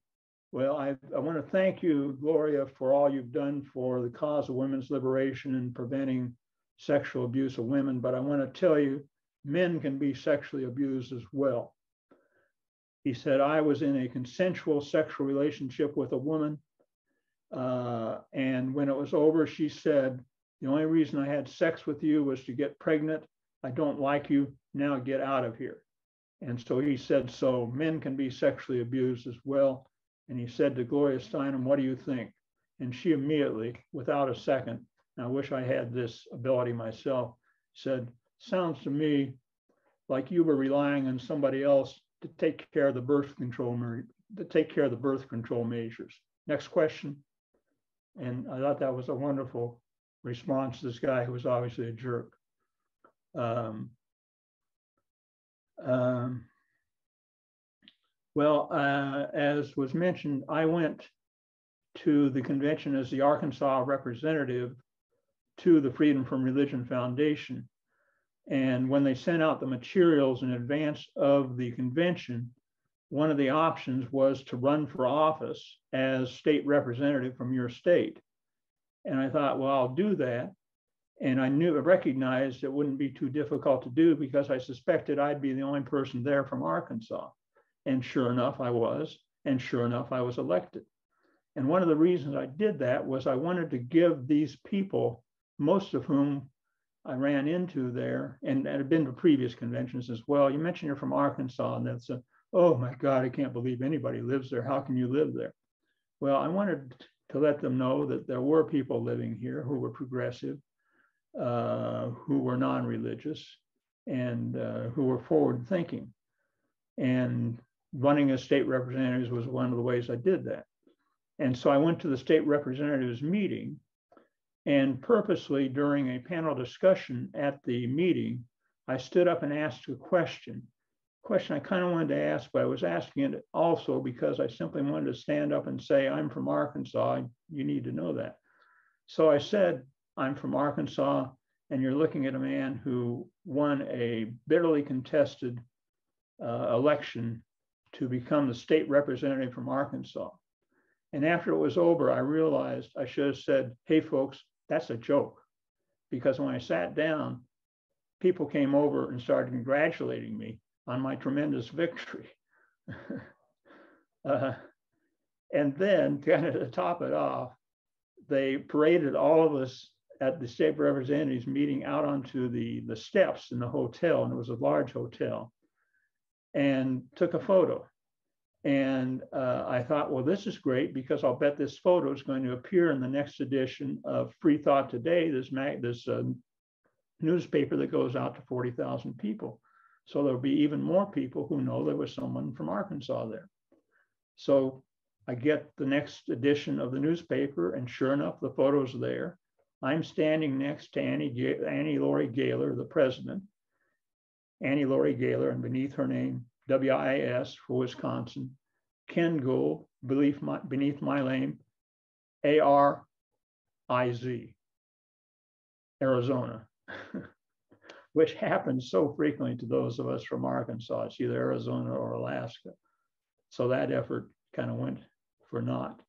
well, I want to thank you, Gloria, for all you've done for the cause of women's liberation and preventing sexual abuse of women. But I want to tell you, men can be sexually abused as well. He said, I was in a consensual sexual relationship with a woman. And when it was over, she said, the only reason I had sex with you was to get pregnant. I don't like you. Now get out of here. And so he said, so men can be sexually abused as well. And he said to Gloria Steinem, what do you think? And she immediately, without a second, and I wish I had this ability myself, said, sounds to me like you were relying on somebody else to take care of the birth control measures. Next question. And I thought that was a wonderful response to this guy who was obviously a jerk. As was mentioned, I went to the convention as the Arkansas representative to the Freedom from Religion Foundation. And when they sent out the materials in advance of the convention, one of the options was to run for office as state representative from your state. And I thought, well, I'll do that. And I recognized it wouldn't be too difficult to do because I suspected I'd be the only person there from Arkansas. And sure enough, I was. And sure enough, I was elected. And one of the reasons I did that was I wanted to give these people, most of whom I ran into there and had been to previous conventions as well. You mentioned you're from Arkansas, and that's oh my God, I can't believe anybody lives there. How can you live there? Well, I wanted to let them know that there were people living here who were progressive, who were non-religious, and who were forward thinking. And running as state representatives was one of the ways I did that. And so I went to the state representatives meeting, and purposely during a panel discussion at the meeting, I stood up and asked a question I kind of wanted to ask, but I was asking it also because I simply wanted to stand up and say, I'm from Arkansas, you need to know that. So I said, I'm from Arkansas, and you're looking at a man who won a bitterly contested election to become the state representative from Arkansas. And after it was over, I realized I should have said, hey folks, that's a joke. Because when I sat down, people came over and started congratulating me on my tremendous victory. And then to top it off, they paraded all of us at the state representatives meeting out onto the steps in the hotel, and it was a large hotel, and took a photo. And I thought, well, this is great because I'll bet this photo is going to appear in the next edition of Free Thought Today, this newspaper that goes out to 40,000 people. So there'll be even more people who know there was someone from Arkansas there. So I get the next edition of the newspaper, and sure enough, the photo's there. I'm standing next to Annie Laurie Gaylor, the president, Annie Laurie Gaylor, and beneath her name, WIS for Wisconsin, Ken Gould, beneath my name, ARIZ, Arizona, which happens so frequently to those of us from Arkansas. It's either Arizona or Alaska. So that effort kind of went for naught.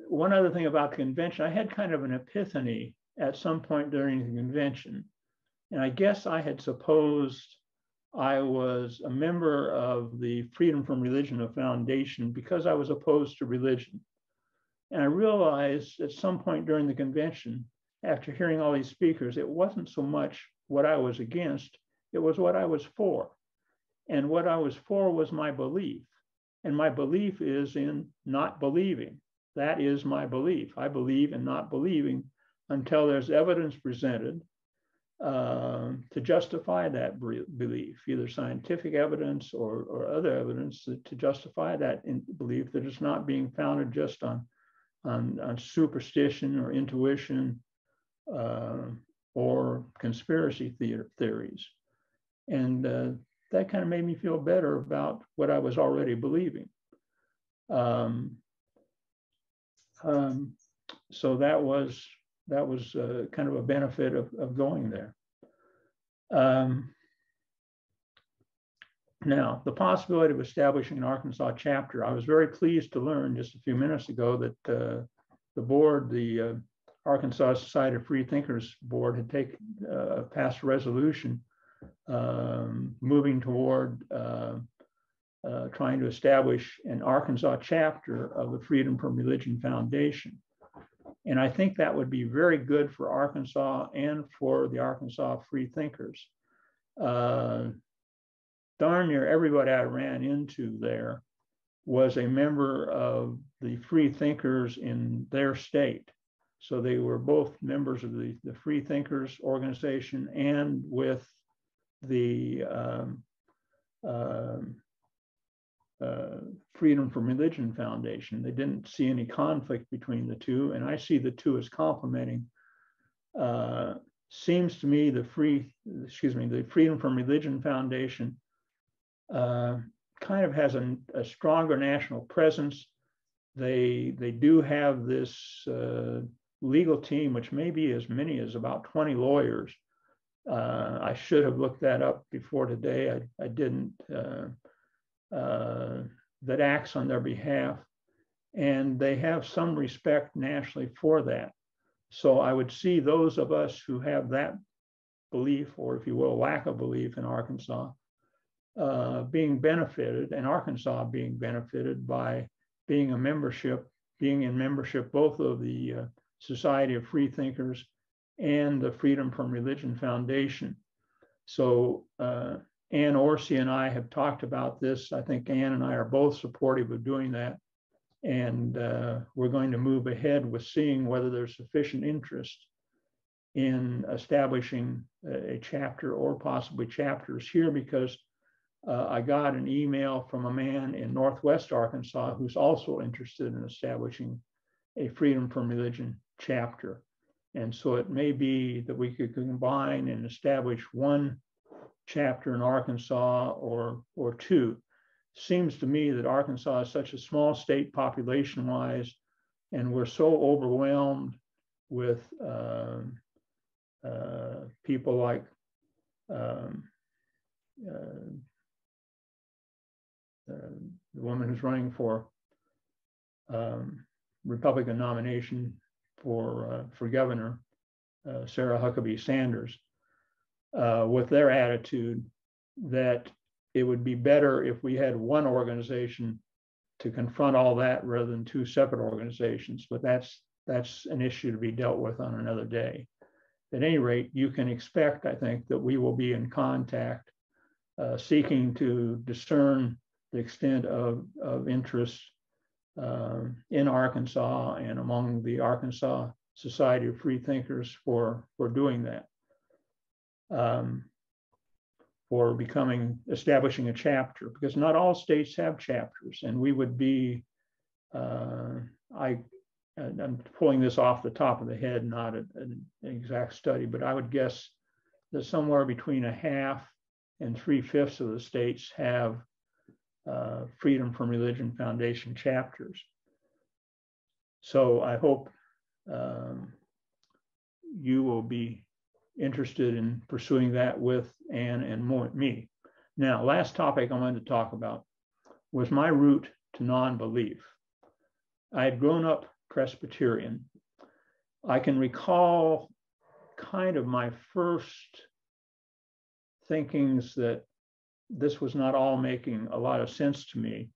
One other thing about the convention, I had kind of an epiphany at some point during the convention. And I guess I had supposed I was a member of the Freedom from Religion Foundation because I was opposed to religion. And I realized at some point during the convention, after hearing all these speakers, it wasn't so much what I was against, it was what I was for. And what I was for was my belief. And my belief is in not believing. That is my belief. I believe in not believing until there's evidence presented to justify that belief, either scientific evidence or other evidence to justify that belief that is not being founded just on superstition or intuition or conspiracy theories. And that kind of made me feel better about what I was already believing. So that was kind of a benefit of going there. Now, the possibility of establishing an Arkansas chapter, I was very pleased to learn just a few minutes ago that the board, the Arkansas Society of Free Thinkers board, had passed a resolution moving toward trying to establish an Arkansas chapter of the Freedom from Religion Foundation. And I think that would be very good for Arkansas and for the Arkansas free thinkers. Darn near everybody I ran into there was a member of the free thinkers in their state. So they were both members of the Free Thinkers organization and with the Freedom from Religion Foundation. They didn't see any conflict between the two, and I see the two as complementing. Seems to me the Freedom from Religion Foundation kind of has a stronger national presence. They do have this legal team, which may be as many as about 20 lawyers. I should have looked that up before today. I didn't. That acts on their behalf, and they have some respect nationally for that. So I would see those of us who have that belief, or if you will, lack of belief in Arkansas, being benefited, and Arkansas being benefited by being in membership both of the Society of Free Thinkers and the Freedom from Religion Foundation. So Ann Orsi and I have talked about this. I think Ann and I are both supportive of doing that. And we're going to move ahead with seeing whether there's sufficient interest in establishing a chapter or possibly chapters here, because I got an email from a man in Northwest Arkansas who's also interested in establishing a Freedom from Religion chapter. And so it may be that we could combine and establish one chapter in Arkansas or two. Seems to me that Arkansas is such a small state population-wise, and we're so overwhelmed with people like the woman who's running for Republican nomination for governor, Sarah Huckabee Sanders, with their attitude that it would be better if we had one organization to confront all that rather than two separate organizations. But that's an issue to be dealt with on another day. At any rate, you can expect, I think, that we will be in contact, seeking to discern the extent of interest in Arkansas and among the Arkansas Society of Free Thinkers for doing that, for establishing a chapter, because not all states have chapters, and we would be I'm pulling this off the top of the head, not an exact study, but I would guess that somewhere between a half and 3/5 of the states have Freedom from Religion Foundation chapters. So I hope you will be interested in pursuing that with Ann and me. Now, last topic I wanted to talk about was my route to non-belief. I had grown up Presbyterian. I can recall kind of my first thinkings that this was not all making a lot of sense to me.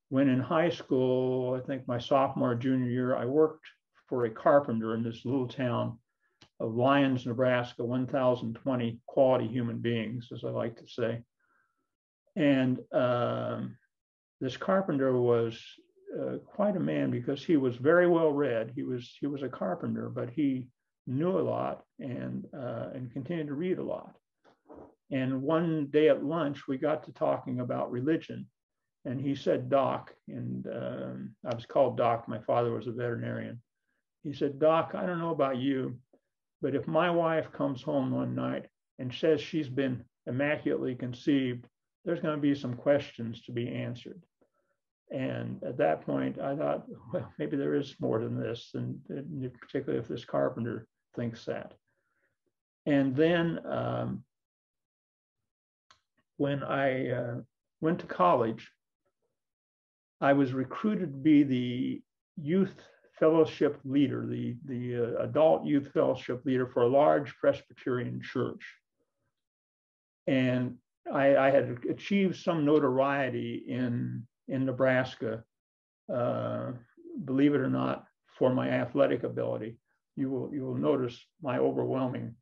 When in high school, I think my sophomore, junior year, I worked for a carpenter in this little town of Lyons, Nebraska, 1,020 quality human beings, as I like to say. And this carpenter was quite a man because he was very well read. He was a carpenter, but he knew a lot and continued to read a lot. And one day at lunch, we got to talking about religion. And he said, Doc, and I was called Doc. My father was a veterinarian. He said, Doc, I don't know about you, but if my wife comes home one night and says she's been immaculately conceived, there's going to be some questions to be answered. And at that point, I thought, well, maybe there is more than this, and particularly if this carpenter thinks that. And then when I went to college, I was recruited to be the youth fellowship leader, the adult youth fellowship leader for a large Presbyterian church. And I had achieved some notoriety in Nebraska, believe it or not, for my athletic ability. You will notice my overwhelming,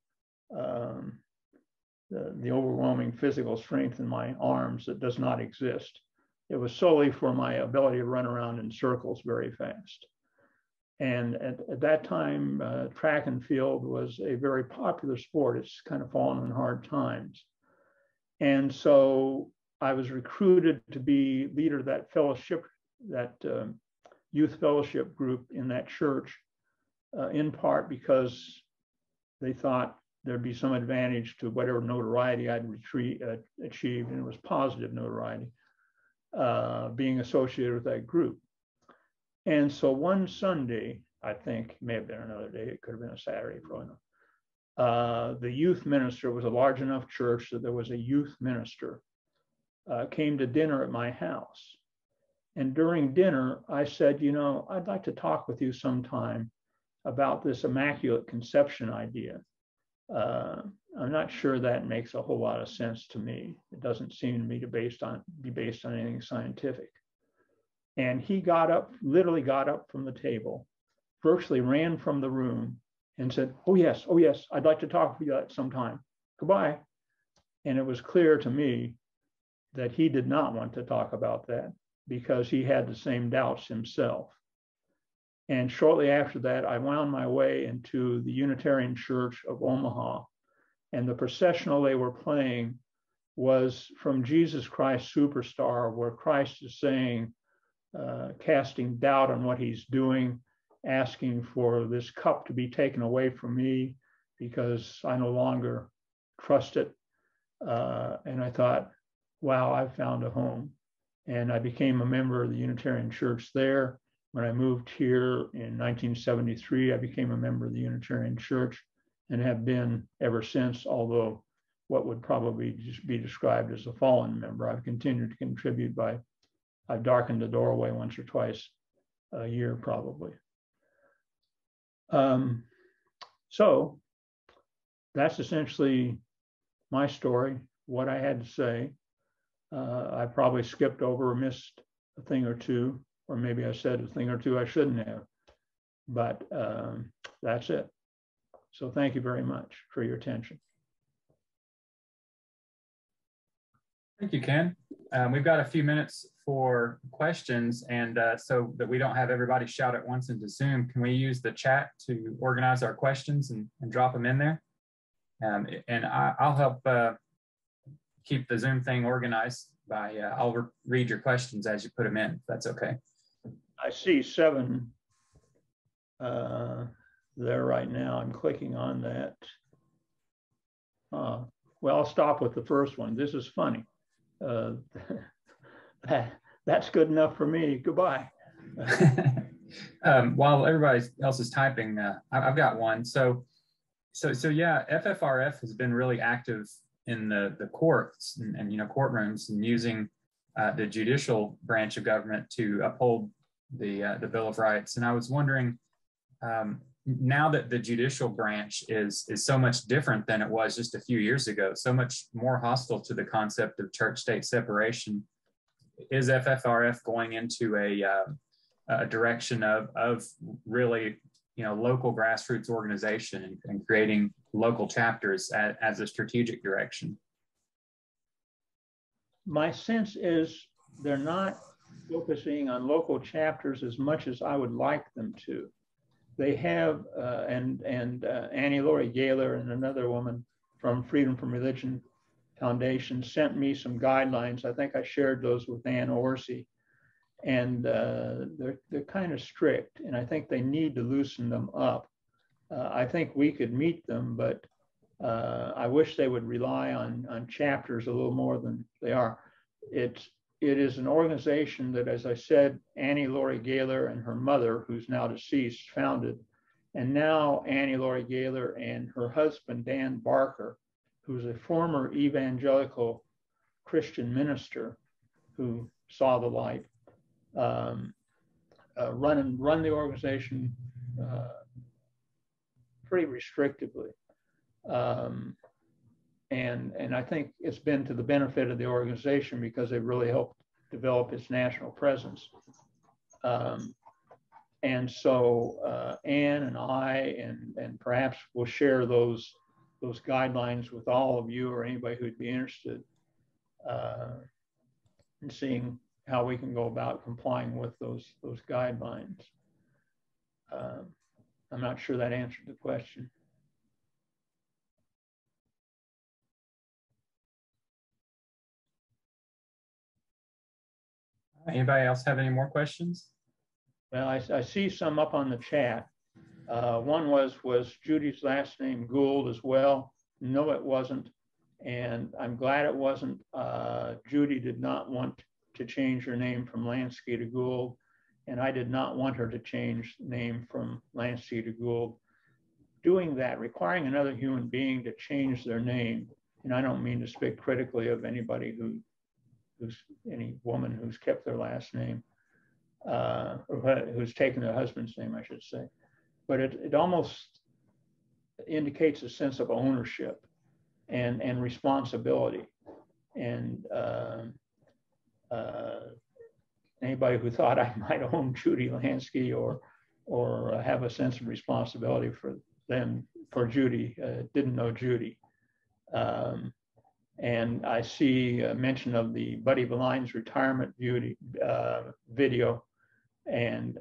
the overwhelming physical strength in my arms that does not exist. It was solely for my ability to run around in circles very fast. And at that time, track and field was a very popular sport. It's kind of fallen on hard times. And so I was recruited to be leader of that fellowship, that youth fellowship group in that church, in part because they thought there'd be some advantage to whatever notoriety I'd achieved, and it was positive notoriety, being associated with that group. And so one Sunday, I think, it may have been another day, it could have been a Saturday, probably not. The youth minister was a large enough church that there was a youth minister, came to dinner at my house. And during dinner, I said, you know, I'd like to talk with you sometime about this Immaculate Conception idea. I'm not sure that makes a whole lot of sense to me. It doesn't seem to me to be based on anything scientific. And he literally got up from the table, virtually ran from the room and said, oh yes, I'd like to talk with you at some time. Goodbye. And it was clear to me that he did not want to talk about that because he had the same doubts himself. And shortly after that, I wound my way into the Unitarian Church of Omaha. And the processional they were playing was from Jesus Christ Superstar, where Christ is saying, casting doubt on what he's doing, asking for this cup to be taken away from me because I no longer trust it. And I thought, wow, I've found a home. And I became a member of the Unitarian Church there. When I moved here in 1973, I became a member of the Unitarian Church and have been ever since, although what would probably just be described as a fallen member. I've continued to contribute I've darkened the doorway once or twice a year, probably. So that's essentially my story, what I had to say. I probably skipped over or missed a thing or two, or maybe I said a thing or two I shouldn't have, but that's it. So thank you very much for your attention. Thank you, Ken. We've got a few minutes for questions, and so that we don't have everybody shout at once into Zoom, can we use the chat to organize our questions and drop them in there? And I'll help keep the Zoom thing organized by, I'll read your questions as you put them in, if that's okay. I see 7 there right now. I'm clicking on that. Well, I'll stop with the first one. This is funny. That's good enough for me. Goodbye. While everybody else is typing, I've got one. So yeah, FFRF has been really active in the courts and courtrooms and using the judicial branch of government to uphold the Bill of Rights. And I was wondering, now that the judicial branch is so much different than it was just a few years ago, so much more hostile to the concept of church-state separation, is FFRF going into a direction of really local grassroots organization and creating local chapters as a strategic direction? My sense is they're not focusing on local chapters as much as I would like them to. They have, and Annie Laurie Gaylor and another woman from Freedom from Religion Foundation sent me some guidelines. I think I shared those with Ann Orsi, and they're kind of strict, and I think they need to loosen them up. I think we could meet them, but I wish they would rely on chapters a little more than they are. It is an organization that, as I said, Annie Laurie Gaylor and her mother, who's now deceased, founded. And now Annie Laurie Gaylor and her husband, Dan Barker, who's a former evangelical Christian minister who saw the light, run the organization pretty restrictively. And I think it's been to the benefit of the organization because they really helped develop its national presence. And so Ann and I, and perhaps we'll share those guidelines with all of you or anybody who'd be interested in seeing how we can go about complying with those guidelines. I'm not sure that answered the question. Anybody else have any more questions? Well, I see some up on the chat. One was Judy's last name Gould as well? No, it wasn't. And I'm glad it wasn't. Judy did not want to change her name from Lansky to Gould. And I did not want her to change the name from Lansky to Gould. Doing that, requiring another human being to change their name, and I don't mean to speak critically of anybody any woman who's kept their last name, or who's taken their husband's name, I should say. But it almost indicates a sense of ownership and responsibility. And anybody who thought I might own Judy Lansky or have a sense of responsibility for Judy didn't know Judy. And I see a mention of the Buddy Valine's retirement video. And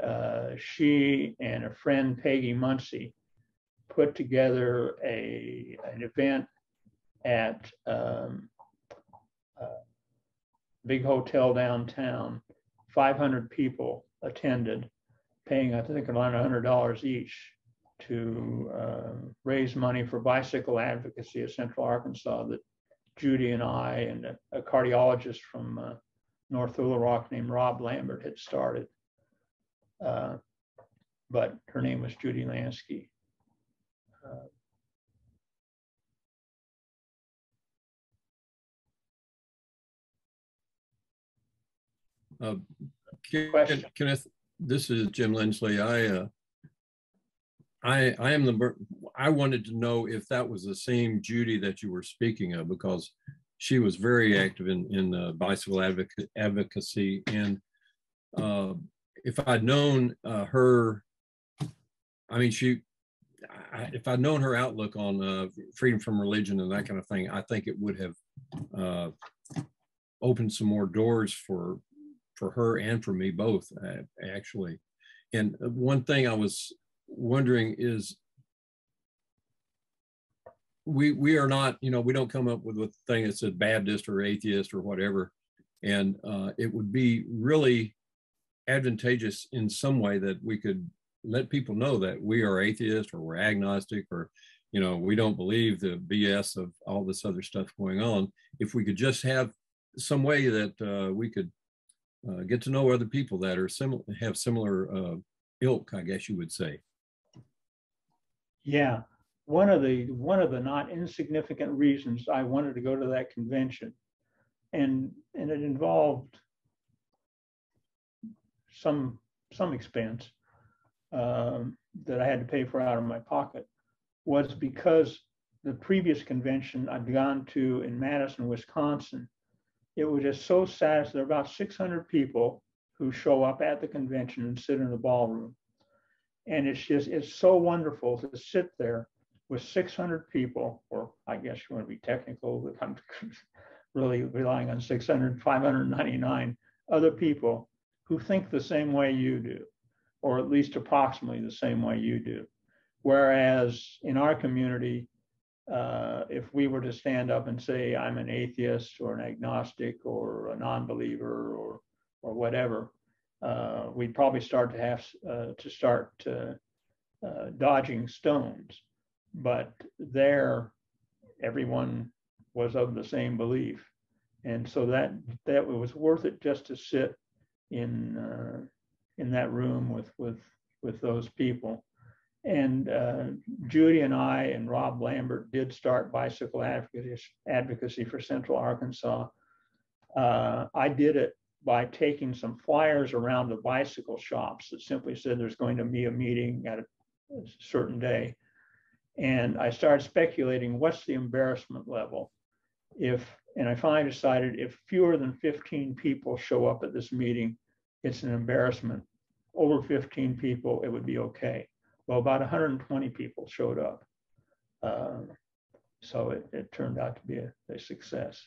she and a friend, Peggy Muncie, put together an event at big hotel downtown. 500 people attended, paying, I think, around $100 each to raise money for bicycle advocacy of Central Arkansas that Judy and I and a cardiologist from North Little Rock named Rob Lambert had started. But her name was Judy Lansky. Kenneth, this is Jim Lindsley. I wanted to know if that was the same Judy that you were speaking of, because she was very active in bicycle advocacy. And if I'd known her, I mean, if I'd known her outlook on freedom from religion and that kind of thing, I think it would have opened some more doors for her and for me both, actually. And one thing I was wondering is, we are not, we don't come up with a thing that says Baptist or atheist or whatever. And it would be really advantageous in some way that we could let people know that we are atheist or we're agnostic, or, you know, we don't believe the BS of all this other stuff going on. If we could just have some way that we could get to know other people that are have similar ilk, I guess you would say. Yeah, one of the not insignificant reasons I wanted to go to that convention, and it involved some expense that I had to pay for out of my pocket, was because the previous convention I'd gone to in Madison, Wisconsin, it was just so sad. There are about 600 people who show up at the convention and sit in the ballroom. And it's so wonderful to sit there with 600 people, or I guess you want to be technical, but I'm really relying on 599 other people who think the same way you do, or at least approximately the same way you do. Whereas in our community, if we were to stand up and say, I'm an atheist or an agnostic or a non-believer or whatever, we'd probably start to have dodging stones. But there, everyone was of the same belief. And so that it was worth it just to sit in that room with those people. And Judy and I and Rob Lambert did start bicycle advocacy for Central Arkansas. I did it by taking some flyers around the bicycle shops that simply said there's going to be a meeting at a certain day. And I started speculating, what's the embarrassment level? And I finally decided if fewer than 15 people show up at this meeting, it's an embarrassment. Over 15 people, it would be okay. Well, about 120 people showed up. So it turned out to be a success.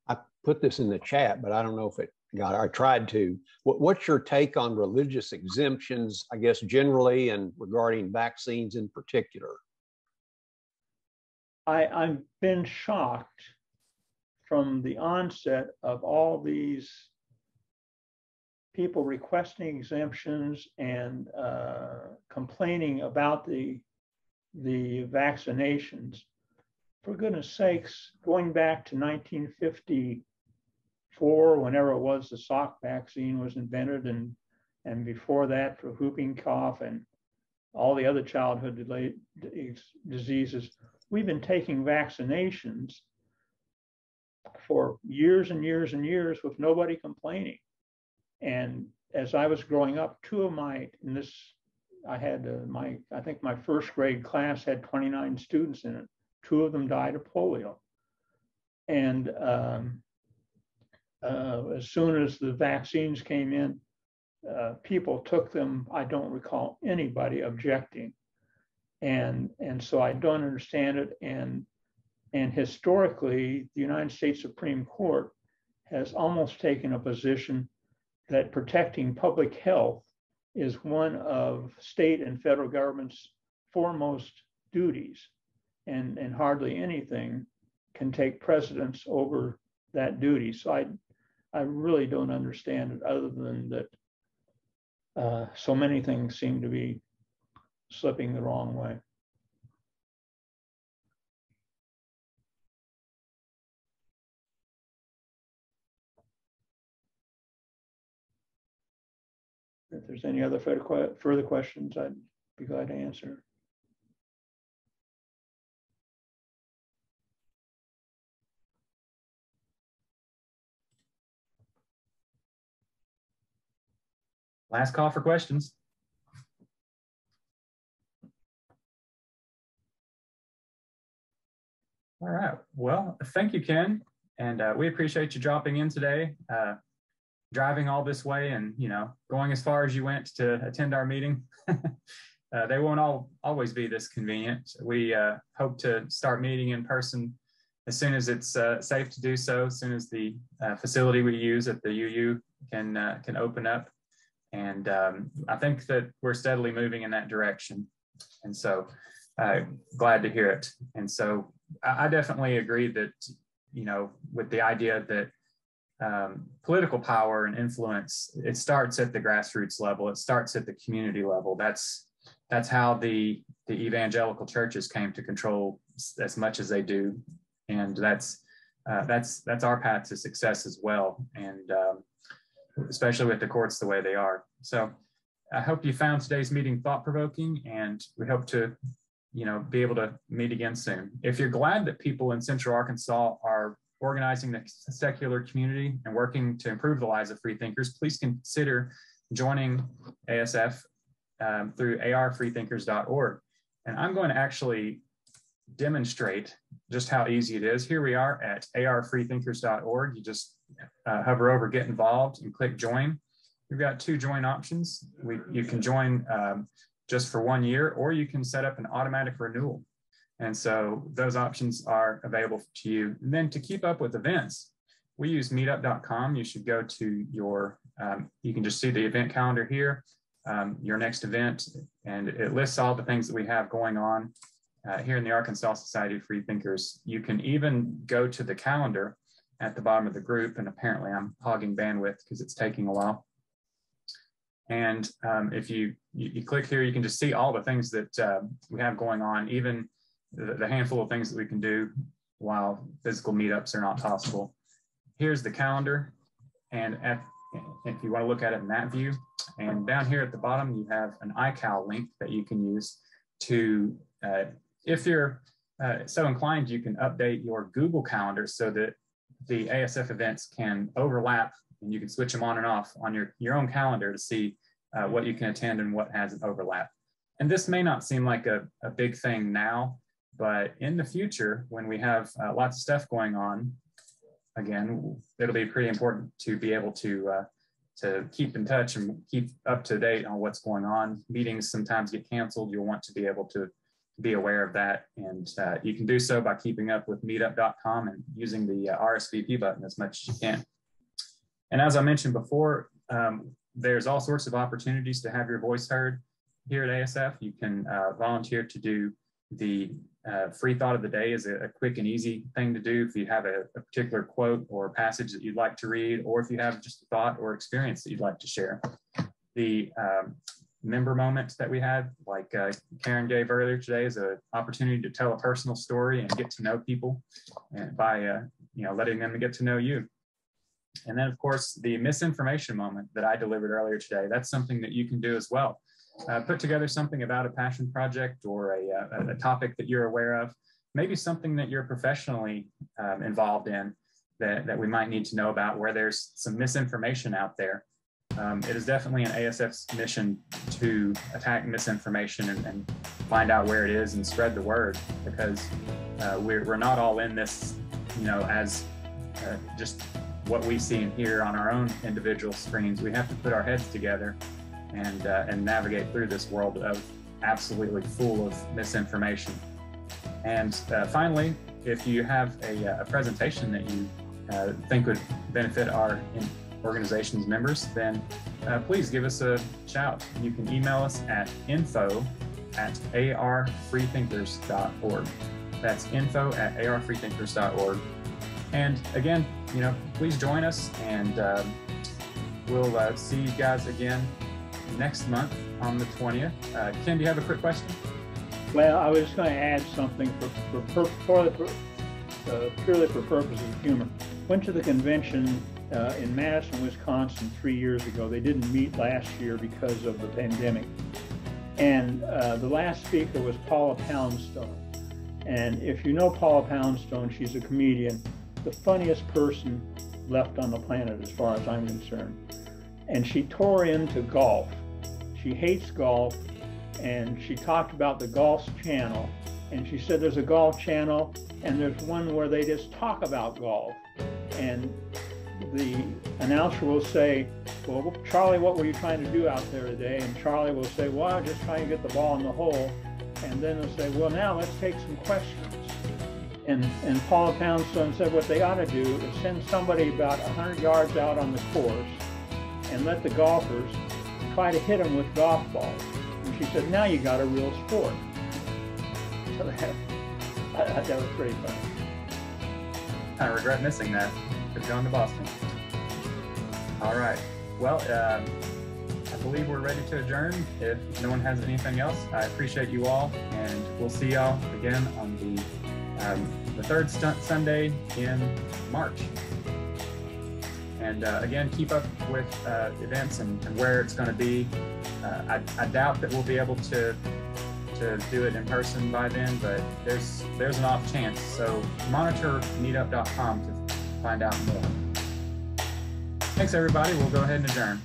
I put this in the chat, but I don't know if it got, I tried to. What's your take on religious exemptions, I guess, generally, and regarding vaccines in particular? I've been shocked from the onset of all these people requesting exemptions and complaining about the vaccinations. For goodness sakes, going back to 1954, whenever it was the Salk vaccine was invented, and before that for whooping cough and all the other childhood diseases, we've been taking vaccinations for years and years and years with nobody complaining. And as I was growing up, I think my first grade class had 29 students in it. 2 of them died of polio. And as soon as the vaccines came in, people took them. I don't recall anybody objecting. And so I don't understand it. And historically, the United States Supreme Court has almost taken a position that protecting public health is one of state and federal government's foremost duties, and hardly anything can take precedence over that duty. So I really don't understand it, other than that so many things seem to be slipping the wrong way. If there's any other further questions, I'd be glad to answer. Last call for questions. All right. Well, thank you, Ken. And we appreciate you dropping in today, driving all this way, and going as far as you went to attend our meeting. They won't always be this convenient. We hope to start meeting in person as soon as it's safe to do so, as soon as the facility we use at the UU can open up. And I think that we're steadily moving in that direction. And so glad to hear it. And so I definitely agree that, with the idea that political power and influence, it starts at the grassroots level. It starts at the community level. That's how the evangelical churches came to control as much as they do, and that's our path to success as well. And especially with the courts the way they are. So I hope you found today's meeting thought-provoking, and we hope to, be able to meet again soon. If you're glad that people in Central Arkansas are organizing the secular community and working to improve the lives of free thinkers, please consider joining ASF through arfreethinkers.org. And I'm going to actually demonstrate just how easy it is. Here we are at arfreethinkers.org. You just hover over Get Involved and click Join. We've got 2 join options. You can join just for 1 year, or you can set up an automatic renewal. And so those options are available to you. And then to keep up with events, we use meetup.com. You should go to your, you can just see the event calendar here, your next event, and it lists all the things that we have going on here in the Arkansas Society of Free Thinkers. You can even go to the calendar at the bottom of the group, and apparently I'm hogging bandwidth because it's taking a while. And if you click here, you can just see all the things that we have going on, even the handful of things that we can do while physical meetups are not possible. Here's the calendar, and if you want to look at it in that view, and down here at the bottom, you have an iCal link that you can use to, if you're so inclined, you can update your Google Calendar so that the ASF events can overlap, and you can switch them on and off on your own calendar to see what you can attend and what has an overlap. And this may not seem like a big thing now, but in the future, when we have lots of stuff going on, again, it'll be pretty important to be able to keep in touch and keep up to date on what's going on. Meetings sometimes get canceled. You'll want to be able to be aware of that. And you can do so by keeping up with meetup.com and using the RSVP button as much as you can. And as I mentioned before, there's all sorts of opportunities to have your voice heard here at ASF. You can volunteer to do the free thought of the day is a quick and easy thing to do if you have a particular quote or passage that you'd like to read, or if you have just a thought or experience that you'd like to share. The member moment that we had, like Karen gave earlier today, is an opportunity to tell a personal story and get to know people, and by letting them get to know you. And then, of course, the misinformation moment that I delivered earlier today, that's something that you can do as well. Put together something about a passion project or a topic that you're aware of, maybe something that you're professionally involved in that we might need to know about, where there's some misinformation out there. It is definitely an ASF's mission to attack misinformation and find out where it is and spread the word, because we're not all in this, as just what we see and hear on our own individual screens. We have to put our heads together and navigate through this world of absolutely full of misinformation. And finally, if you have a presentation that you think would benefit our organization's members, then please give us a shout. You can email us at info@arfreethinkers.org. That's info@arfreethinkers.org. And again, please join us, and we'll see you guys again next month on the 20th. Ken, do you have a quick question? Well, I was just going to add something purely for purposes of humor. Went to the convention in Madison, Wisconsin 3 years ago. They didn't meet last year because of the pandemic. And the last speaker was Paula Poundstone. And if you know Paula Poundstone, she's a comedian, the funniest person left on the planet as far as I'm concerned. And she tore into golf. She hates golf, and she talked about the Golf Channel. And she said there's a Golf Channel, and there's one where they just talk about golf. And the announcer will say, well, Charlie, what were you trying to do out there today? And Charlie will say, well, I was just trying to get the ball in the hole. And then they'll say, well, now let's take some questions. And Paula Poundstone said what they ought to do is send somebody about 100 yards out on the course and let the golfers try to hit them with golf balls. And she said, now you got a real sport. So that was pretty funny. I regret missing that. Could have gone to Boston. Well, I believe we're ready to adjourn. If no one has anything else, I appreciate you all, and we'll see y'all again on the third Sunday in March. And again, keep up with events and where it's going to be. I doubt that we'll be able to do it in person by then, but there's an off chance. So monitor meetup.com to find out more. Thanks, everybody. We'll go ahead and adjourn.